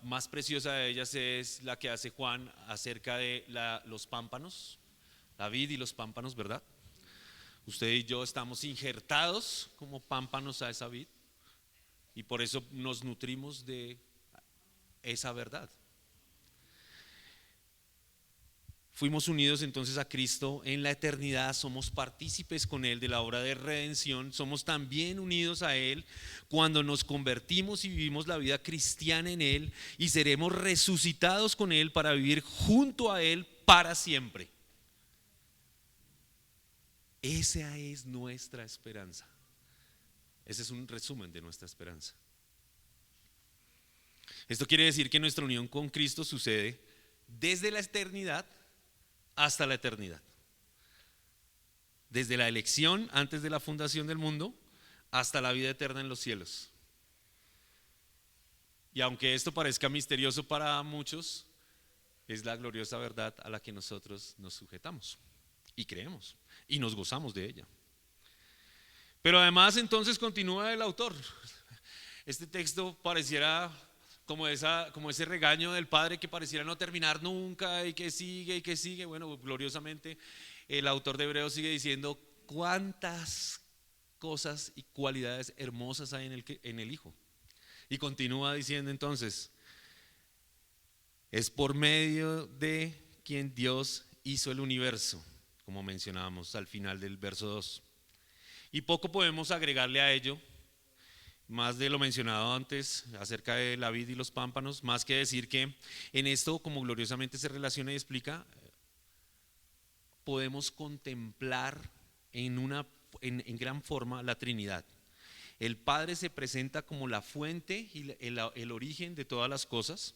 más preciosa de ellas es la que hace Juan acerca de los pámpanos, la vid y los pámpanos, ¿verdad? Usted y yo estamos injertados como pámpanos a esa vid y por eso nos nutrimos de esa verdad. Fuimos unidos entonces a Cristo en la eternidad, somos partícipes con Él de la obra de redención, somos también unidos a Él cuando nos convertimos y vivimos la vida cristiana en Él y seremos resucitados con Él para vivir junto a Él para siempre. Esa es nuestra esperanza. Ese es un resumen de nuestra esperanza. Esto quiere decir que nuestra unión con Cristo sucede desde la eternidad hasta la eternidad. Desde la elección antes de la fundación del mundo hasta la vida eterna en los cielos. Y aunque esto parezca misterioso para muchos, es la gloriosa verdad a la que nosotros nos sujetamos y creemos y nos gozamos de ella. Pero además entonces continúa el autor. Este texto pareciera como ese regaño del padre que pareciera no terminar nunca y que sigue y que sigue. Bueno, gloriosamente el autor de Hebreos sigue diciendo cuántas cosas y cualidades hermosas hay en el Hijo. Y continúa diciendo entonces, es por medio de quien Dios hizo el universo, como mencionábamos al final del verso 2. Y poco podemos agregarle a ello, más de lo mencionado antes acerca de la vid y los pámpanos, más que decir que en esto, como gloriosamente se relaciona y explica, podemos contemplar en gran forma la Trinidad. El Padre se presenta como la fuente y el origen de todas las cosas.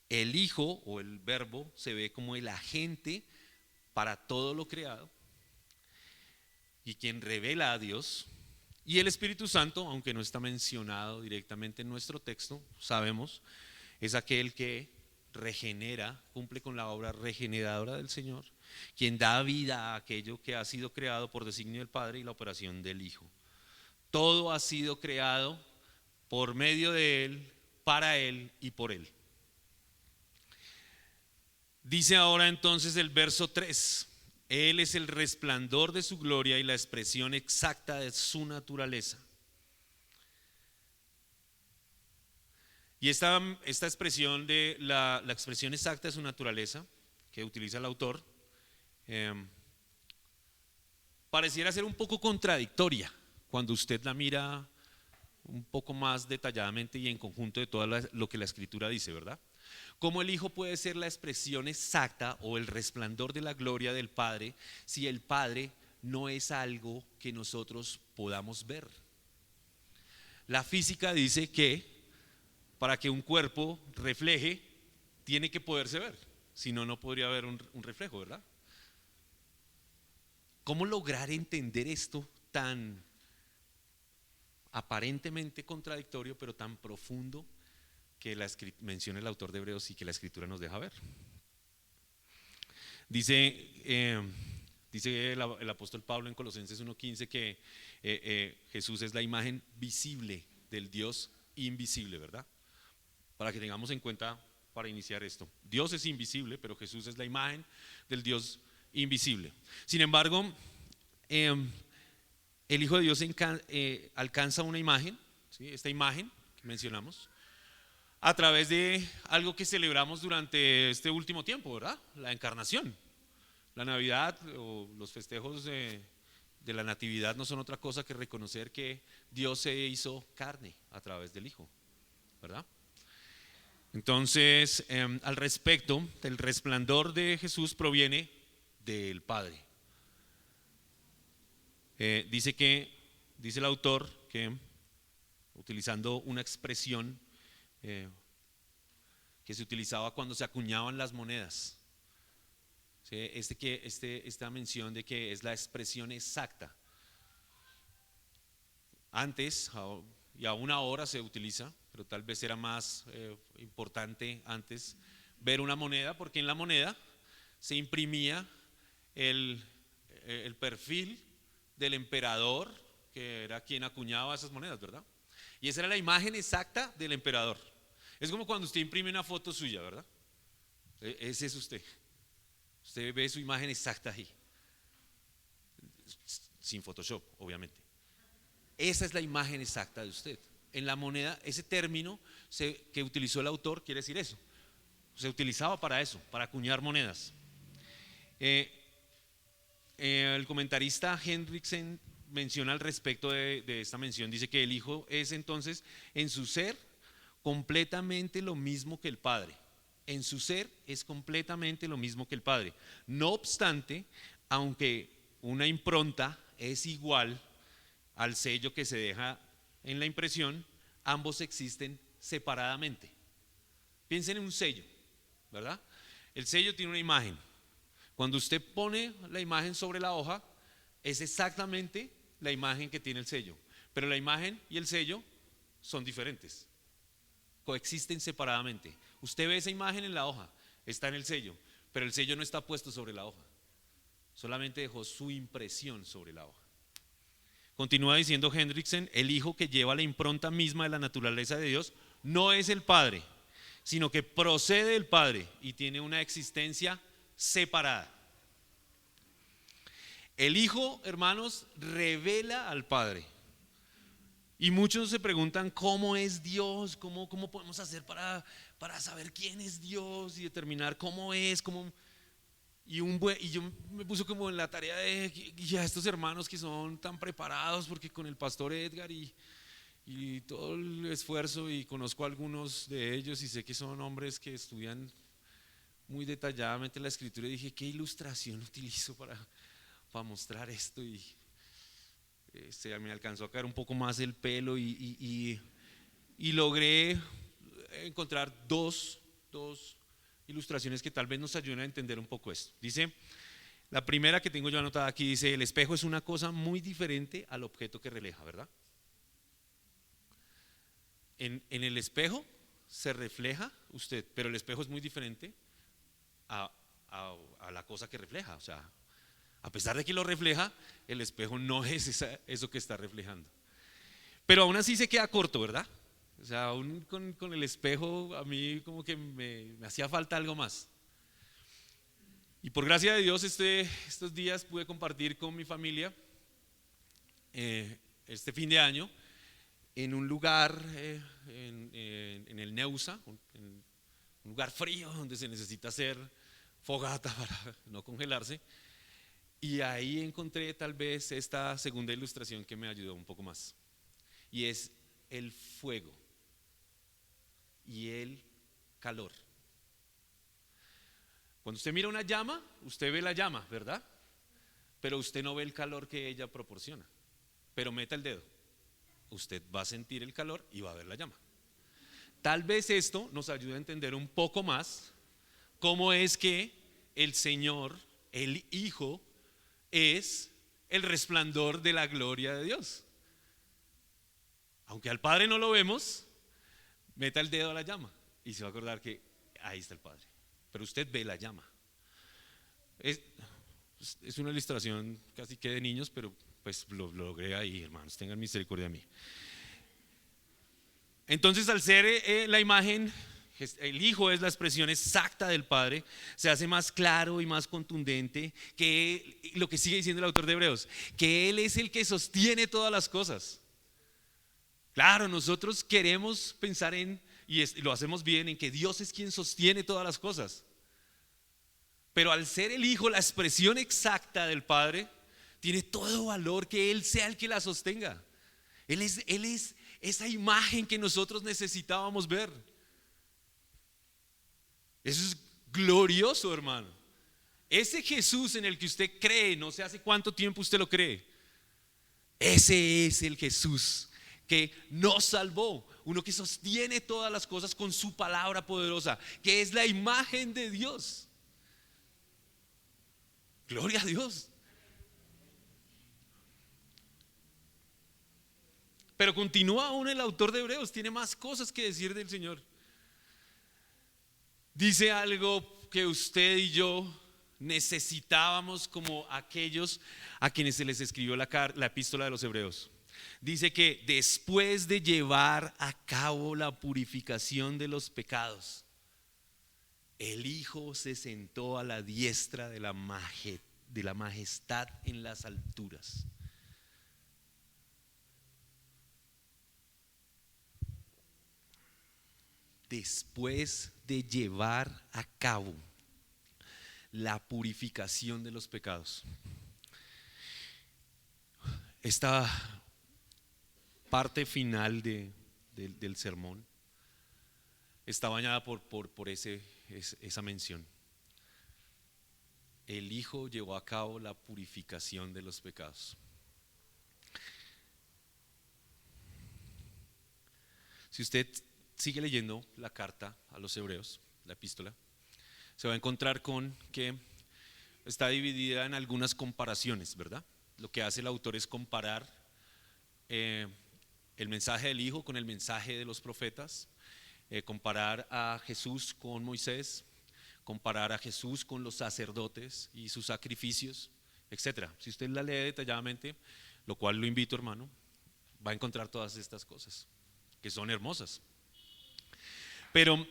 El Hijo o el Verbo se ve como el agente para todo lo creado y quien revela a Dios. Y el Espíritu Santo, aunque no está mencionado directamente en nuestro texto, sabemos, es aquel que regenera, cumple con la obra regeneradora del Señor, quien da vida a aquello que ha sido creado por designio del Padre y la operación del Hijo. Todo ha sido creado por medio de Él, para Él y por Él. Dice ahora entonces el verso 3. Él es el resplandor de su gloria y la expresión exacta de su naturaleza. Y esta expresión de la expresión exacta de su naturaleza que utiliza el autor pareciera ser un poco contradictoria cuando usted la mira un poco más detalladamente y en conjunto de todo lo que la Escritura dice, ¿verdad? ¿Cómo el Hijo puede ser la expresión exacta o el resplandor de la gloria del Padre si el Padre no es algo que nosotros podamos ver? La física dice que para que un cuerpo refleje, tiene que poderse ver, si no, no podría haber un reflejo, ¿verdad? ¿Cómo lograr entender esto tan aparentemente contradictorio, pero tan profundo que menciona el autor de Hebreos y que la Escritura nos deja ver? Dice el apóstol Pablo en Colosenses 1:15 que Jesús es la imagen visible del Dios invisible, ¿verdad? Para que tengamos en cuenta para iniciar esto. Dios es invisible, pero Jesús es la imagen del Dios invisible. Sin embargo, el Hijo de Dios alcanza una imagen, ¿sí? Esta imagen que mencionamos, a través de algo que celebramos durante este último tiempo, ¿verdad? La encarnación. La Navidad o los festejos de la Natividad no son otra cosa que reconocer que Dios se hizo carne a través del Hijo, ¿verdad? Entonces, al respecto, el resplandor de Jesús proviene del Padre. Dice el autor que, utilizando una expresión que se utilizaba cuando se acuñaban las monedas. ¿Sí? Esta mención de que es la expresión exacta. Antes, y aún ahora se utiliza, pero tal vez era más importante antes ver una moneda, porque en la moneda se imprimía el perfil del emperador, que era quien acuñaba esas monedas, ¿verdad? Y esa era la imagen exacta del emperador. Es como cuando usted imprime una foto suya, ¿verdad? Ese es usted. Usted ve su imagen exacta ahí. Sin Photoshop, obviamente. Esa es la imagen exacta de usted. En la moneda, ese término que utilizó el autor quiere decir eso. Se utilizaba para eso, para acuñar monedas. El comentarista Hendrickson menciona al respecto de esta mención, dice que el Hijo es entonces en su ser completamente lo mismo que el Padre. En su ser es completamente lo mismo que el Padre. No obstante, aunque una impronta es igual al sello que se deja en la impresión, ambos existen separadamente. Piensen en un sello, ¿verdad? El sello tiene una imagen. Cuando usted pone la imagen sobre la hoja, es exactamente la imagen que tiene el sello, pero la imagen y el sello son diferentes, coexisten separadamente. Usted ve esa imagen en la hoja, está en el sello, pero el sello no está puesto sobre la hoja, solamente dejó su impresión sobre la hoja. Continúa diciendo Hendrickson, el Hijo que lleva la impronta misma de la naturaleza de Dios no es el Padre, sino que procede del Padre y tiene una existencia separada. El Hijo, hermanos, revela al Padre. Y muchos se preguntan cómo es Dios, cómo podemos hacer para saber quién es Dios y determinar cómo es, y yo me puse como en la tarea de a estos hermanos que son tan preparados, porque con el pastor Edgar y todo el esfuerzo, y conozco a algunos de ellos y sé que son hombres que estudian muy detalladamente la escritura, y dije, ¿qué ilustración utilizo para mostrar esto? Y me alcanzó a caer un poco más el pelo y logré encontrar dos ilustraciones que tal vez nos ayuden a entender un poco esto. Dice, la primera que tengo yo anotada aquí, dice, el espejo es una cosa muy diferente al objeto que refleja, ¿verdad? En el espejo se refleja usted, pero el espejo es muy diferente a la cosa que refleja. O sea, a pesar de que lo refleja, el espejo no es eso que está reflejando. Pero aún así se queda corto, ¿verdad? O sea, aún con el espejo a mí como que me hacía falta algo más. Y por gracia de Dios estos días pude compartir con mi familia este fin de año en un lugar en el Neusa, en un lugar frío donde se necesita hacer fogata para no congelarse. Y ahí encontré tal vez esta segunda ilustración que me ayudó un poco más. Y es el fuego y el calor. Cuando usted mira una llama, usted ve la llama, ¿verdad? Pero usted no ve el calor que ella proporciona. Pero meta el dedo, usted va a sentir el calor y va a ver la llama. Tal vez esto nos ayude a entender un poco más cómo es que el Señor, el Hijo, es el resplandor de la gloria de Dios. Aunque al Padre no lo vemos, meta el dedo a la llama y se va a acordar que ahí está el Padre, pero usted ve la llama. Es una ilustración casi que de niños, pero pues lo logré ahí, hermanos, tengan misericordia de mí. Entonces, al ser la imagen, el Hijo es la expresión exacta del Padre, se hace más claro y más contundente que lo que sigue diciendo el autor de Hebreos, que Él es el que sostiene todas las cosas. Claro, nosotros queremos pensar y lo hacemos bien, en que Dios es quien sostiene todas las cosas. Pero al ser el Hijo la expresión exacta del Padre, tiene todo valor que Él sea el que la sostenga. Él es esa imagen que nosotros necesitábamos ver. Eso es glorioso, hermano. Ese Jesús en el que usted cree, no sé hace cuánto tiempo usted lo cree, ese es el Jesús que nos salvó, uno que sostiene todas las cosas con su palabra poderosa, que es la imagen de Dios. Gloria a Dios. Pero continúa aún el autor de Hebreos, tiene más cosas que decir del Señor. Dice algo que usted y yo necesitábamos como aquellos a quienes se les escribió la epístola de los Hebreos. Dice que después de llevar a cabo la purificación de los pecados, el Hijo se sentó a la diestra de la majestad en las alturas. Después de llevar a cabo la purificación de los pecados. Esta parte final del sermón está bañada por esa mención. El Hijo llevó a cabo la purificación de los pecados. Si usted sigue leyendo la carta a los Hebreos, la epístola, se va a encontrar con que está dividida en algunas comparaciones, ¿verdad? Lo que hace el autor es comparar el mensaje del Hijo con el mensaje de los profetas, comparar a Jesús con Moisés, comparar a Jesús con los sacerdotes y sus sacrificios, etc. Si usted la lee detalladamente, lo cual lo invito, hermano, va a encontrar todas estas cosas que son hermosas. Pero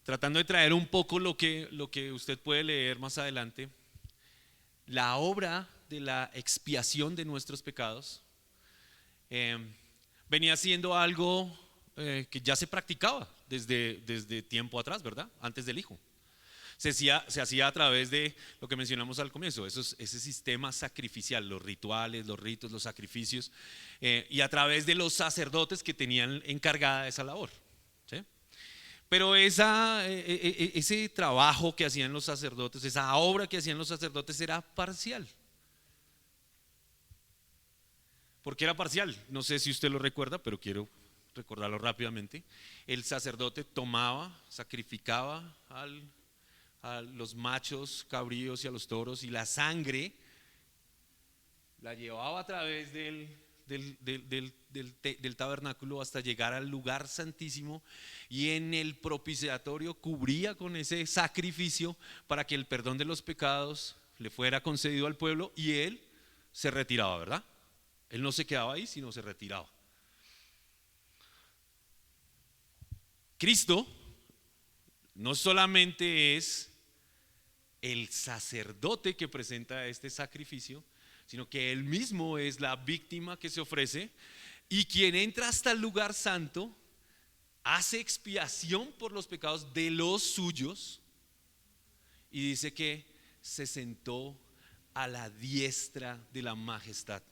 tratando de traer un poco lo que usted puede leer más adelante, la obra de la expiación de nuestros pecados venía siendo algo que ya se practicaba desde tiempo atrás, ¿verdad? Antes del Hijo. Se hacía a través de lo que mencionamos al comienzo, ese sistema sacrificial, los rituales, los ritos, los sacrificios, y a través de los sacerdotes que tenían encargada esa labor, ¿sí? Pero ese trabajo que hacían los sacerdotes, esa obra que hacían los sacerdotes era parcial. ¿Por qué era parcial? No sé si usted lo recuerda, pero quiero recordarlo rápidamente. El sacerdote tomaba, sacrificaba a los machos cabríos y a los toros, y la sangre la llevaba a través del tabernáculo hasta llegar al lugar santísimo, y en el propiciatorio cubría con ese sacrificio para que el perdón de los pecados le fuera concedido al pueblo, y él se retiraba, ¿verdad? Él no se quedaba ahí, sino se retiraba. Cristo no solamente es el sacerdote que presenta este sacrificio, sino que él mismo es la víctima que se ofrece, y quien entra hasta el lugar santo hace expiación por los pecados de los suyos, y dice que se sentó a la diestra de la majestad.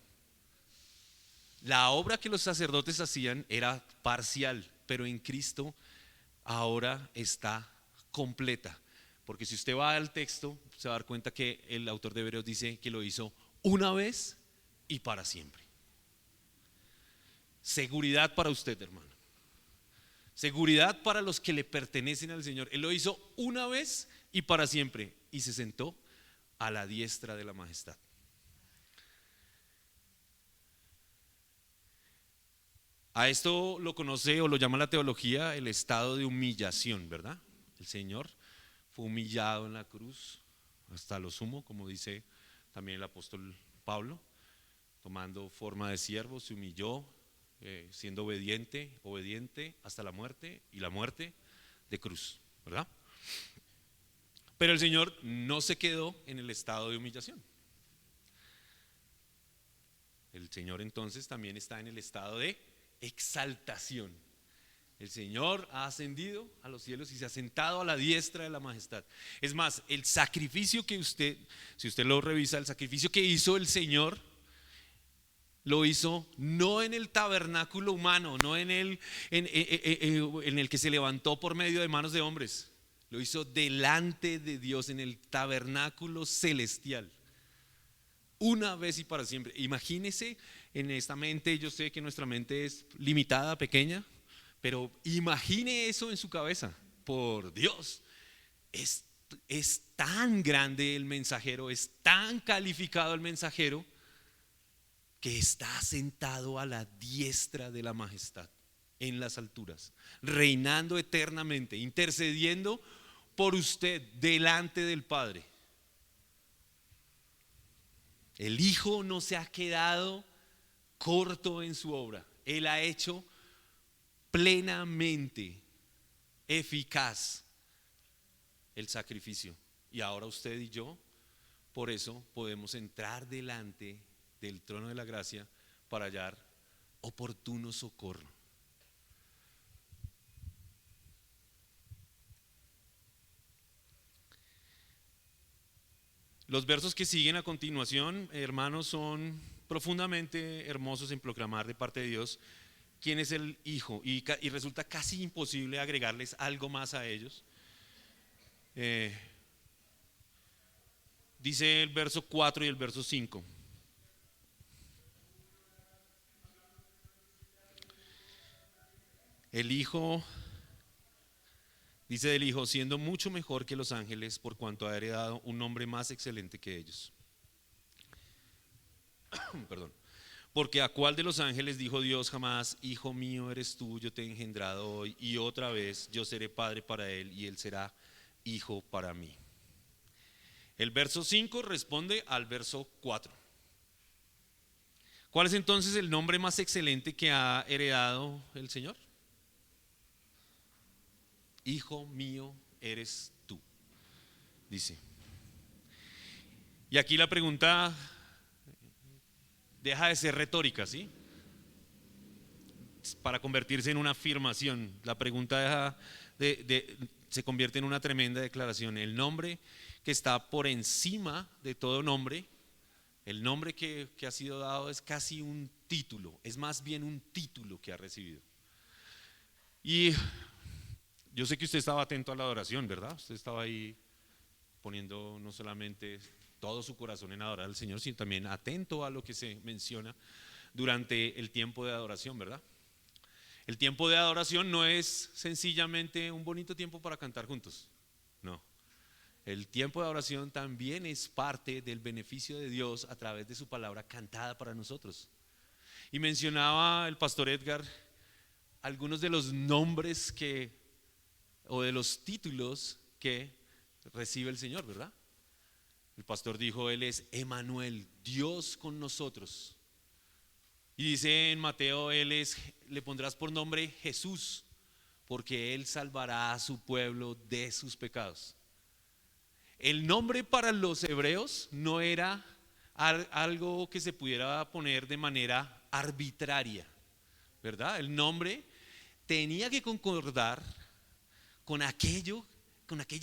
La obra que los sacerdotes hacían era parcial, pero en Cristo ahora está completa. Porque si usted va al texto, se va a dar cuenta que el autor de Hebreos dice que lo hizo una vez y para siempre. Seguridad para usted, hermano. Seguridad para los que le pertenecen al Señor. Él lo hizo una vez y para siempre, y se sentó a la diestra de la majestad. A esto lo conoce o lo llama la teología el estado de humillación, ¿verdad? El Señor fue humillado en la cruz hasta lo sumo, como dice también el apóstol Pablo, tomando forma de siervo, se humilló, siendo obediente hasta la muerte, y la muerte de cruz, ¿verdad? Pero el Señor no se quedó en el estado de humillación. El Señor entonces también está en el estado de exaltación. El Señor ha ascendido a los cielos y se ha sentado a la diestra de la majestad. Es más, el sacrificio que usted, si usted lo revisa, el sacrificio que hizo el Señor, lo hizo no en el tabernáculo humano, no en el que se levantó por medio de manos de hombres. Lo hizo delante de Dios, en el tabernáculo celestial. una vez y para siempre. Imagínese en esta mente, yo sé que nuestra mente es limitada, pequeña, pero imagine eso en su cabeza. Por Dios, es tan grande el mensajero, es tan calificado el mensajero, que está sentado a la diestra de la majestad en las alturas, reinando eternamente, intercediendo por usted delante del Padre. El Hijo no se ha quedado corto en su obra. Él ha hecho plenamente eficaz el sacrificio. Y ahora usted y yo, por eso podemos entrar delante del trono de la gracia para hallar oportuno socorro. Los versos que siguen a continuación, hermanos, son profundamente hermosos en proclamar de parte de Dios quién es el Hijo, y resulta casi imposible agregarles algo más a ellos. Dice el verso 4 y el verso 5. El Hijo, dice del Hijo, siendo mucho mejor que los ángeles, por cuanto ha heredado un nombre más excelente que ellos. Perdón. Porque a cuál de los ángeles dijo Dios jamás: Hijo mío eres tú, yo te he engendrado hoy, y otra vez yo seré padre para él y él será hijo para mí. El verso 5 responde al verso 4. ¿Cuál es entonces el nombre más excelente que ha heredado el Señor? Hijo mío eres tú, dice. Y aquí la pregunta deja de ser retórica, ¿sí? Para convertirse en una afirmación. La pregunta se convierte en una tremenda declaración. El nombre que está por encima de todo nombre, el nombre que ha sido dado, es casi un título, es más bien un título que ha recibido. Y yo sé que usted estaba atento a la adoración, ¿verdad? Usted estaba ahí poniendo no solamente todo su corazón en adorar al Señor, sino también atento a lo que se menciona durante el tiempo de adoración, ¿verdad? El tiempo de adoración no es sencillamente un bonito tiempo para cantar juntos, no. El tiempo de adoración también es parte del beneficio de Dios a través de su palabra cantada para nosotros. Y mencionaba el pastor Edgar algunos de los nombres o de los títulos que recibe el Señor, ¿verdad? El pastor dijo: Él es Emmanuel, Dios con nosotros. Y dice en Mateo: le pondrás por nombre Jesús, porque Él salvará a su pueblo de sus pecados. El nombre para los hebreos no era algo que se pudiera poner de manera arbitraria, ¿verdad? El nombre tenía que concordar con aquella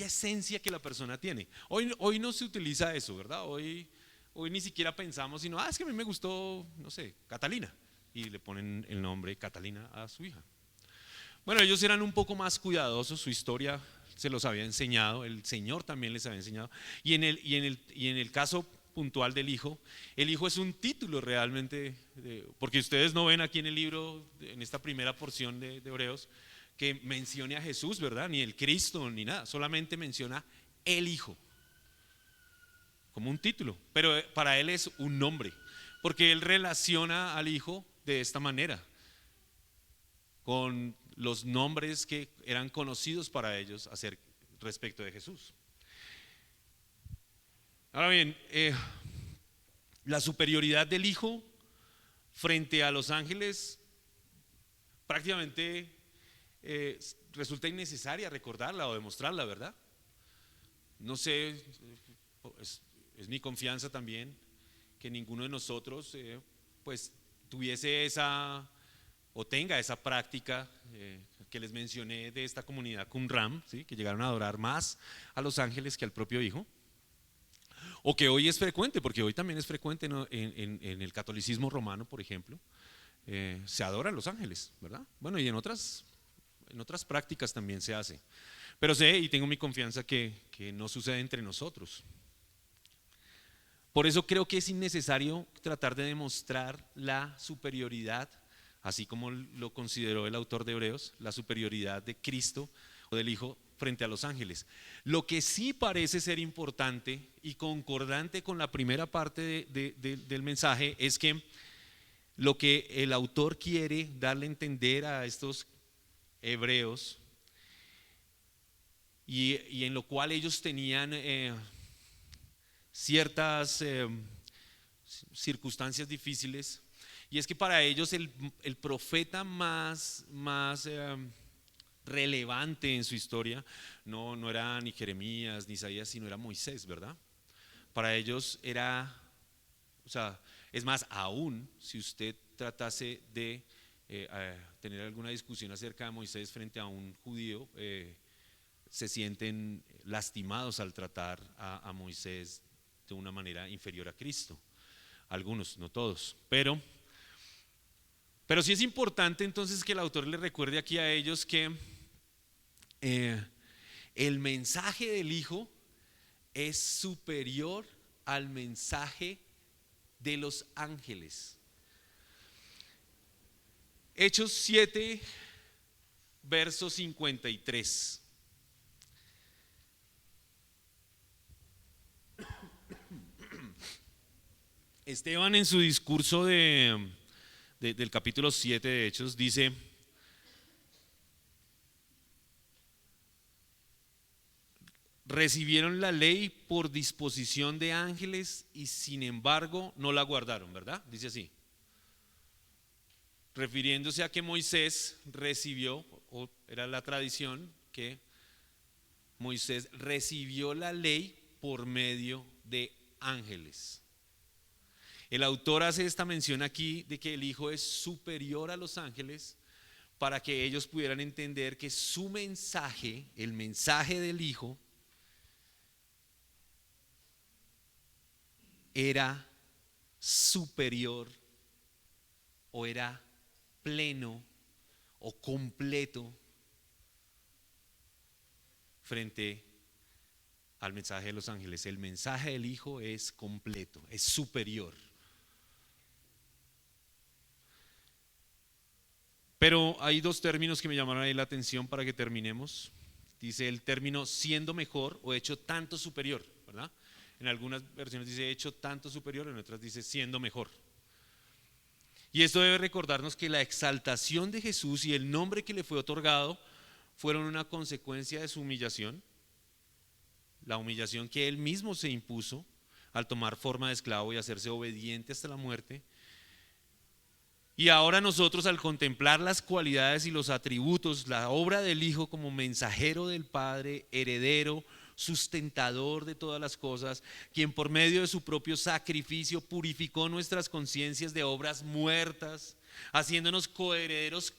esencia que la persona tiene. Hoy no se utiliza eso, ¿verdad? Hoy ni siquiera pensamos, sino, es que a mí me gustó, no sé, Catalina, y le ponen el nombre Catalina a su hija. Bueno, ellos eran un poco más cuidadosos, su historia se los había enseñado, el Señor también les había enseñado, y en el caso puntual del Hijo, el Hijo es un título realmente, porque ustedes no ven aquí en el libro, en esta primera porción de Hebreos, que mencione a Jesús, ¿verdad? Ni el Cristo, ni nada, solamente menciona el Hijo, como un título, pero para él es un nombre, porque él relaciona al Hijo de esta manera, con los nombres que eran conocidos para ellos respecto de Jesús. Ahora bien, la superioridad del Hijo frente a los ángeles prácticamente resulta innecesaria recordarla o demostrarla, ¿verdad? No sé, es mi confianza también que ninguno de nosotros pues tuviese o tenga esa práctica que les mencioné de esta comunidad Qumran, ¿sí? Que llegaron a adorar más a los ángeles que al propio Hijo, o que hoy es frecuente, porque hoy también es frecuente, ¿no? en el catolicismo romano, por ejemplo, se adoran los ángeles, ¿verdad? Bueno, y en otras prácticas también se hace, pero sé y tengo mi confianza que no sucede entre nosotros. Por eso creo que es innecesario tratar de demostrar la superioridad, así como lo consideró el autor de Hebreos, la superioridad de Cristo o del Hijo frente a los ángeles. Lo que sí parece ser importante y concordante con la primera parte del mensaje es que lo que el autor quiere darle a entender a estos hebreos y en lo cual ellos tenían ciertas circunstancias difíciles, y es que para ellos el profeta más relevante en su historia no era ni Jeremías ni Isaías, sino era Moisés, ¿verdad? Para ellos era, o sea, es más, aún si usted tratase de tener alguna discusión acerca de Moisés frente a un judío, se sienten lastimados al tratar a Moisés de una manera inferior a Cristo. Algunos, no todos, pero sí es importante entonces que el autor les recuerde aquí a ellos que el mensaje del Hijo es superior al mensaje de los ángeles. Hechos 7, verso 53. Esteban, en su discurso del capítulo 7 de Hechos, dice: recibieron la ley por disposición de ángeles y sin embargo no la guardaron, ¿verdad? Dice así, refiriéndose a que Moisés recibió, o era la tradición que Moisés recibió la ley por medio de ángeles. El autor hace esta mención aquí de que el Hijo es superior a los ángeles para que ellos pudieran entender que su mensaje, el mensaje del Hijo, era superior o era pleno o completo frente al mensaje de los ángeles. El mensaje del Hijo es completo, es superior. Pero hay dos términos que me llamaron ahí la atención para que terminemos. Dice el término siendo mejor o hecho tanto superior, ¿verdad? En algunas versiones dice hecho tanto superior, en otras dice siendo mejor. Y esto debe recordarnos que la exaltación de Jesús y el nombre que le fue otorgado fueron una consecuencia de su humillación, la humillación que él mismo se impuso al tomar forma de esclavo y hacerse obediente hasta la muerte. Y ahora nosotros, al contemplar las cualidades y los atributos, la obra del Hijo como mensajero del Padre, heredero, sustentador de todas las cosas, quien por medio de su propio sacrificio purificó nuestras conciencias de obras muertas, haciéndonos coherederos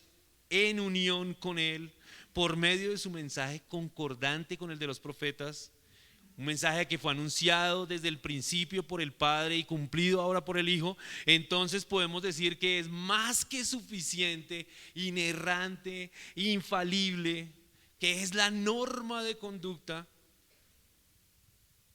en unión con Él, por medio de su mensaje concordante con el de los profetas, un mensaje que fue anunciado desde el principio por el Padre y cumplido ahora por el Hijo. Entonces podemos decir que es más que suficiente, inerrante, infalible, que es la norma de conducta,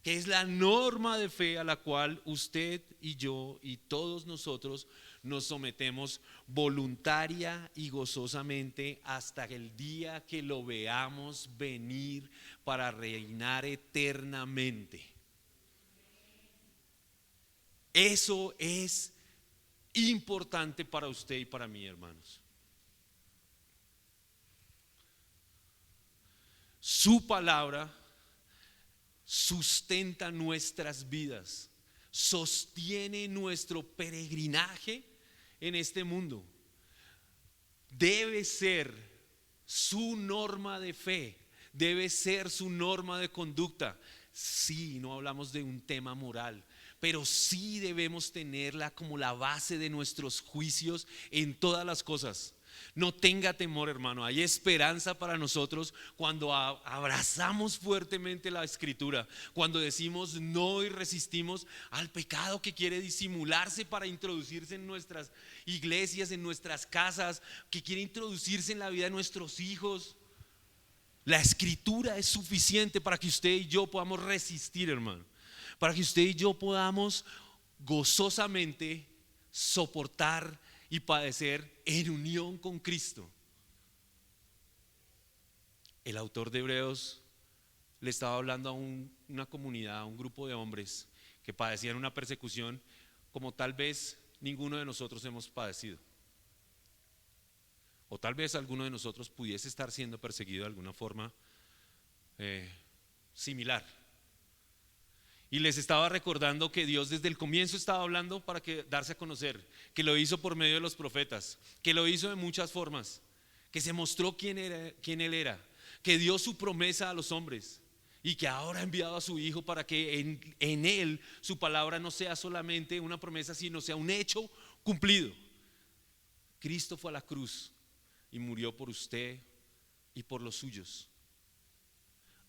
que es la norma de fe a la cual usted y yo y todos nosotros nos sometemos voluntaria y gozosamente hasta el día que lo veamos venir para reinar eternamente. Eso es importante para usted y para mí, hermanos. Su palabra sustenta nuestras vidas, sostiene nuestro peregrinaje en este mundo. Debe ser su norma de fe, debe ser su norma de conducta. Sí, no hablamos de un tema moral, pero sí debemos tenerla como la base de nuestros juicios en todas las cosas. No tenga temor, hermano, hay esperanza para nosotros cuando abrazamos fuertemente la Escritura, cuando decimos no y resistimos al pecado que quiere disimularse para introducirse en nuestras iglesias, en nuestras casas, que quiere introducirse en la vida de nuestros hijos. La Escritura es suficiente para que usted y yo podamos resistir, hermano. para que usted y yo podamos gozosamente soportar y padecer en unión con Cristo. El autor de Hebreos le estaba hablando a una comunidad, a un grupo de hombres que padecían una persecución como tal vez ninguno de nosotros hemos padecido. O tal vez alguno de nosotros pudiese estar siendo perseguido de alguna forma similar. Y les estaba recordando que Dios desde el comienzo estaba hablando para darse a conocer, que lo hizo por medio de los profetas, que lo hizo de muchas formas, que se mostró quién Él era, que dio su promesa a los hombres y que ahora ha enviado a su Hijo para que en Él su palabra no sea solamente una promesa, sino sea un hecho cumplido. Cristo fue a la cruz y murió por usted y por los suyos.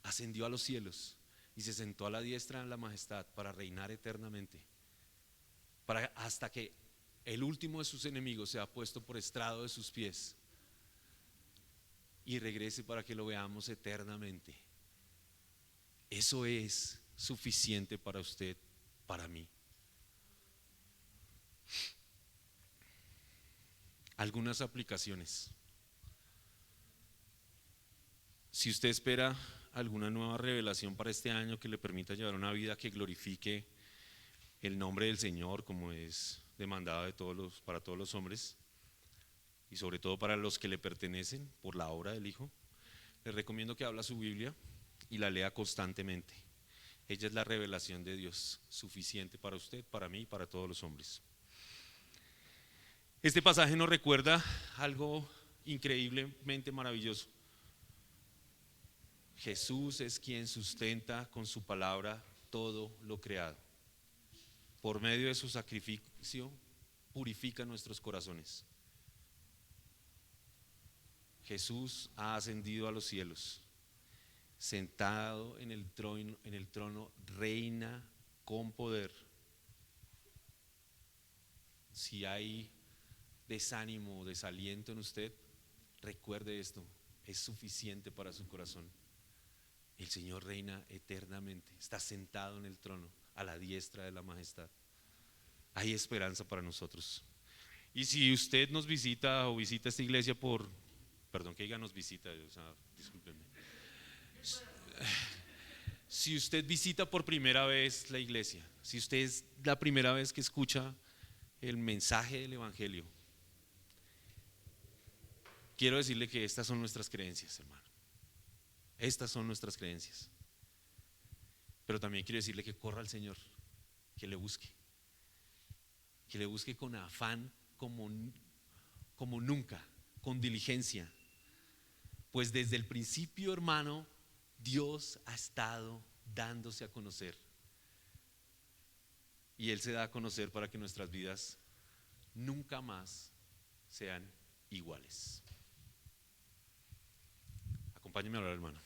Ascendió a los cielos y se sentó a la diestra de la majestad para reinar eternamente, hasta que el último de sus enemigos sea puesto por estrado de sus pies y regrese para que lo veamos eternamente. Eso es suficiente para usted, para mí. Algunas aplicaciones. Si usted espera alguna nueva revelación para este año que le permita llevar una vida que glorifique el nombre del Señor, como es demandado para todos los hombres y sobre todo para los que le pertenecen por la obra del Hijo, le recomiendo que abra su Biblia y la lea constantemente. Ella es la revelación de Dios, suficiente para usted, para mí y para todos los hombres. Este pasaje nos recuerda algo increíblemente maravilloso. Jesús es quien sustenta con su palabra todo lo creado. Por medio de su sacrificio purifica nuestros corazones. Jesús ha ascendido a los cielos, sentado en el trono, reina con poder. Si hay desánimo o desaliento en usted, recuerde esto, es suficiente para su corazón. El Señor reina eternamente, está sentado en el trono, a la diestra de la majestad. Hay esperanza para nosotros. Y si usted nos visita o visita esta iglesia perdón que diga nos visita, discúlpenme. Si usted visita por primera vez la iglesia, si usted es la primera vez que escucha el mensaje del Evangelio, quiero decirle que estas son nuestras creencias, hermano. Estas son nuestras creencias. Pero también quiero decirle que corra al Señor, que le busque con afán como nunca, con diligencia. Pues desde el principio, hermano, Dios ha estado dándose a conocer. Y Él se da a conocer para que nuestras vidas nunca más sean iguales. Acompáñeme a orar, hermano.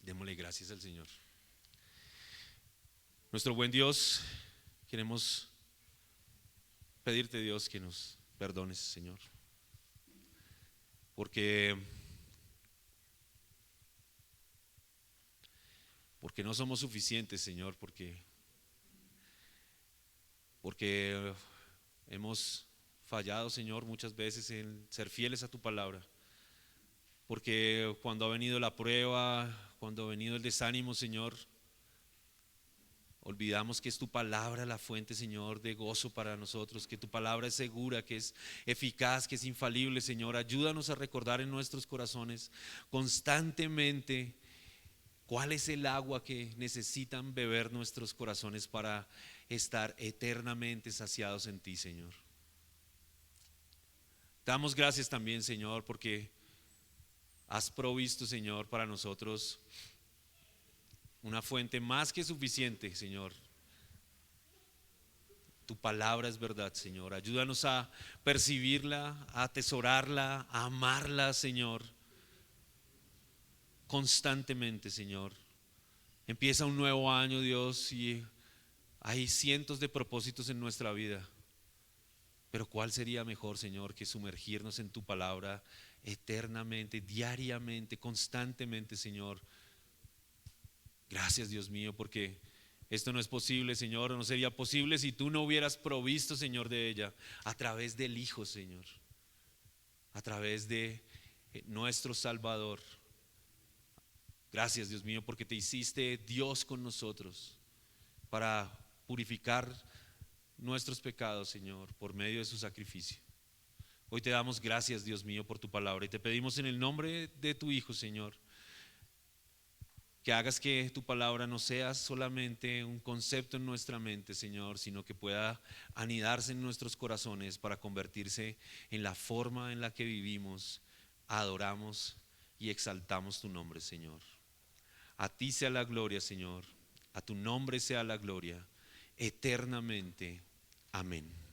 Démosle gracias al Señor. Nuestro buen Dios, queremos pedirte, Dios, que nos perdones, Señor, porque no somos suficientes, Señor, porque hemos fallado, Señor, muchas veces en ser fieles a tu palabra. Porque cuando ha venido la prueba, cuando ha venido el desánimo, Señor, olvidamos que es tu palabra la fuente, Señor, de gozo para nosotros, que tu palabra es segura, que es eficaz, que es infalible, Señor. Ayúdanos a recordar en nuestros corazones constantemente cuál es el agua que necesitan beber nuestros corazones para estar eternamente saciados en ti, Señor. Damos gracias también, Señor, porque has provisto, Señor, para nosotros una fuente más que suficiente, Señor. Tu palabra es verdad, Señor. Ayúdanos a percibirla, a atesorarla, a amarla, Señor, constantemente, Señor. Empieza un nuevo año, Dios, y hay cientos de propósitos en nuestra vida. Pero ¿cuál sería mejor, Señor, que sumergirnos en tu palabra eternamente, diariamente, constantemente, Señor? Gracias, Dios mío, porque Esto no es posible, Señor, no sería posible si tú no hubieras provisto, Señor, de ella a través del Hijo, Señor, a través de nuestro Salvador. Gracias, Dios mío, porque te hiciste Dios con nosotros para purificar nuestros pecados, Señor, por medio de su sacrificio. Hoy te damos gracias, Dios mío, por tu palabra y te pedimos en el nombre de tu Hijo, Señor, que hagas que tu palabra no sea solamente un concepto en nuestra mente, Señor, sino que pueda anidarse en nuestros corazones para convertirse en la forma en la que vivimos, adoramos y exaltamos tu nombre, Señor. A ti sea la gloria, Señor, a tu nombre sea la gloria, eternamente. Amén.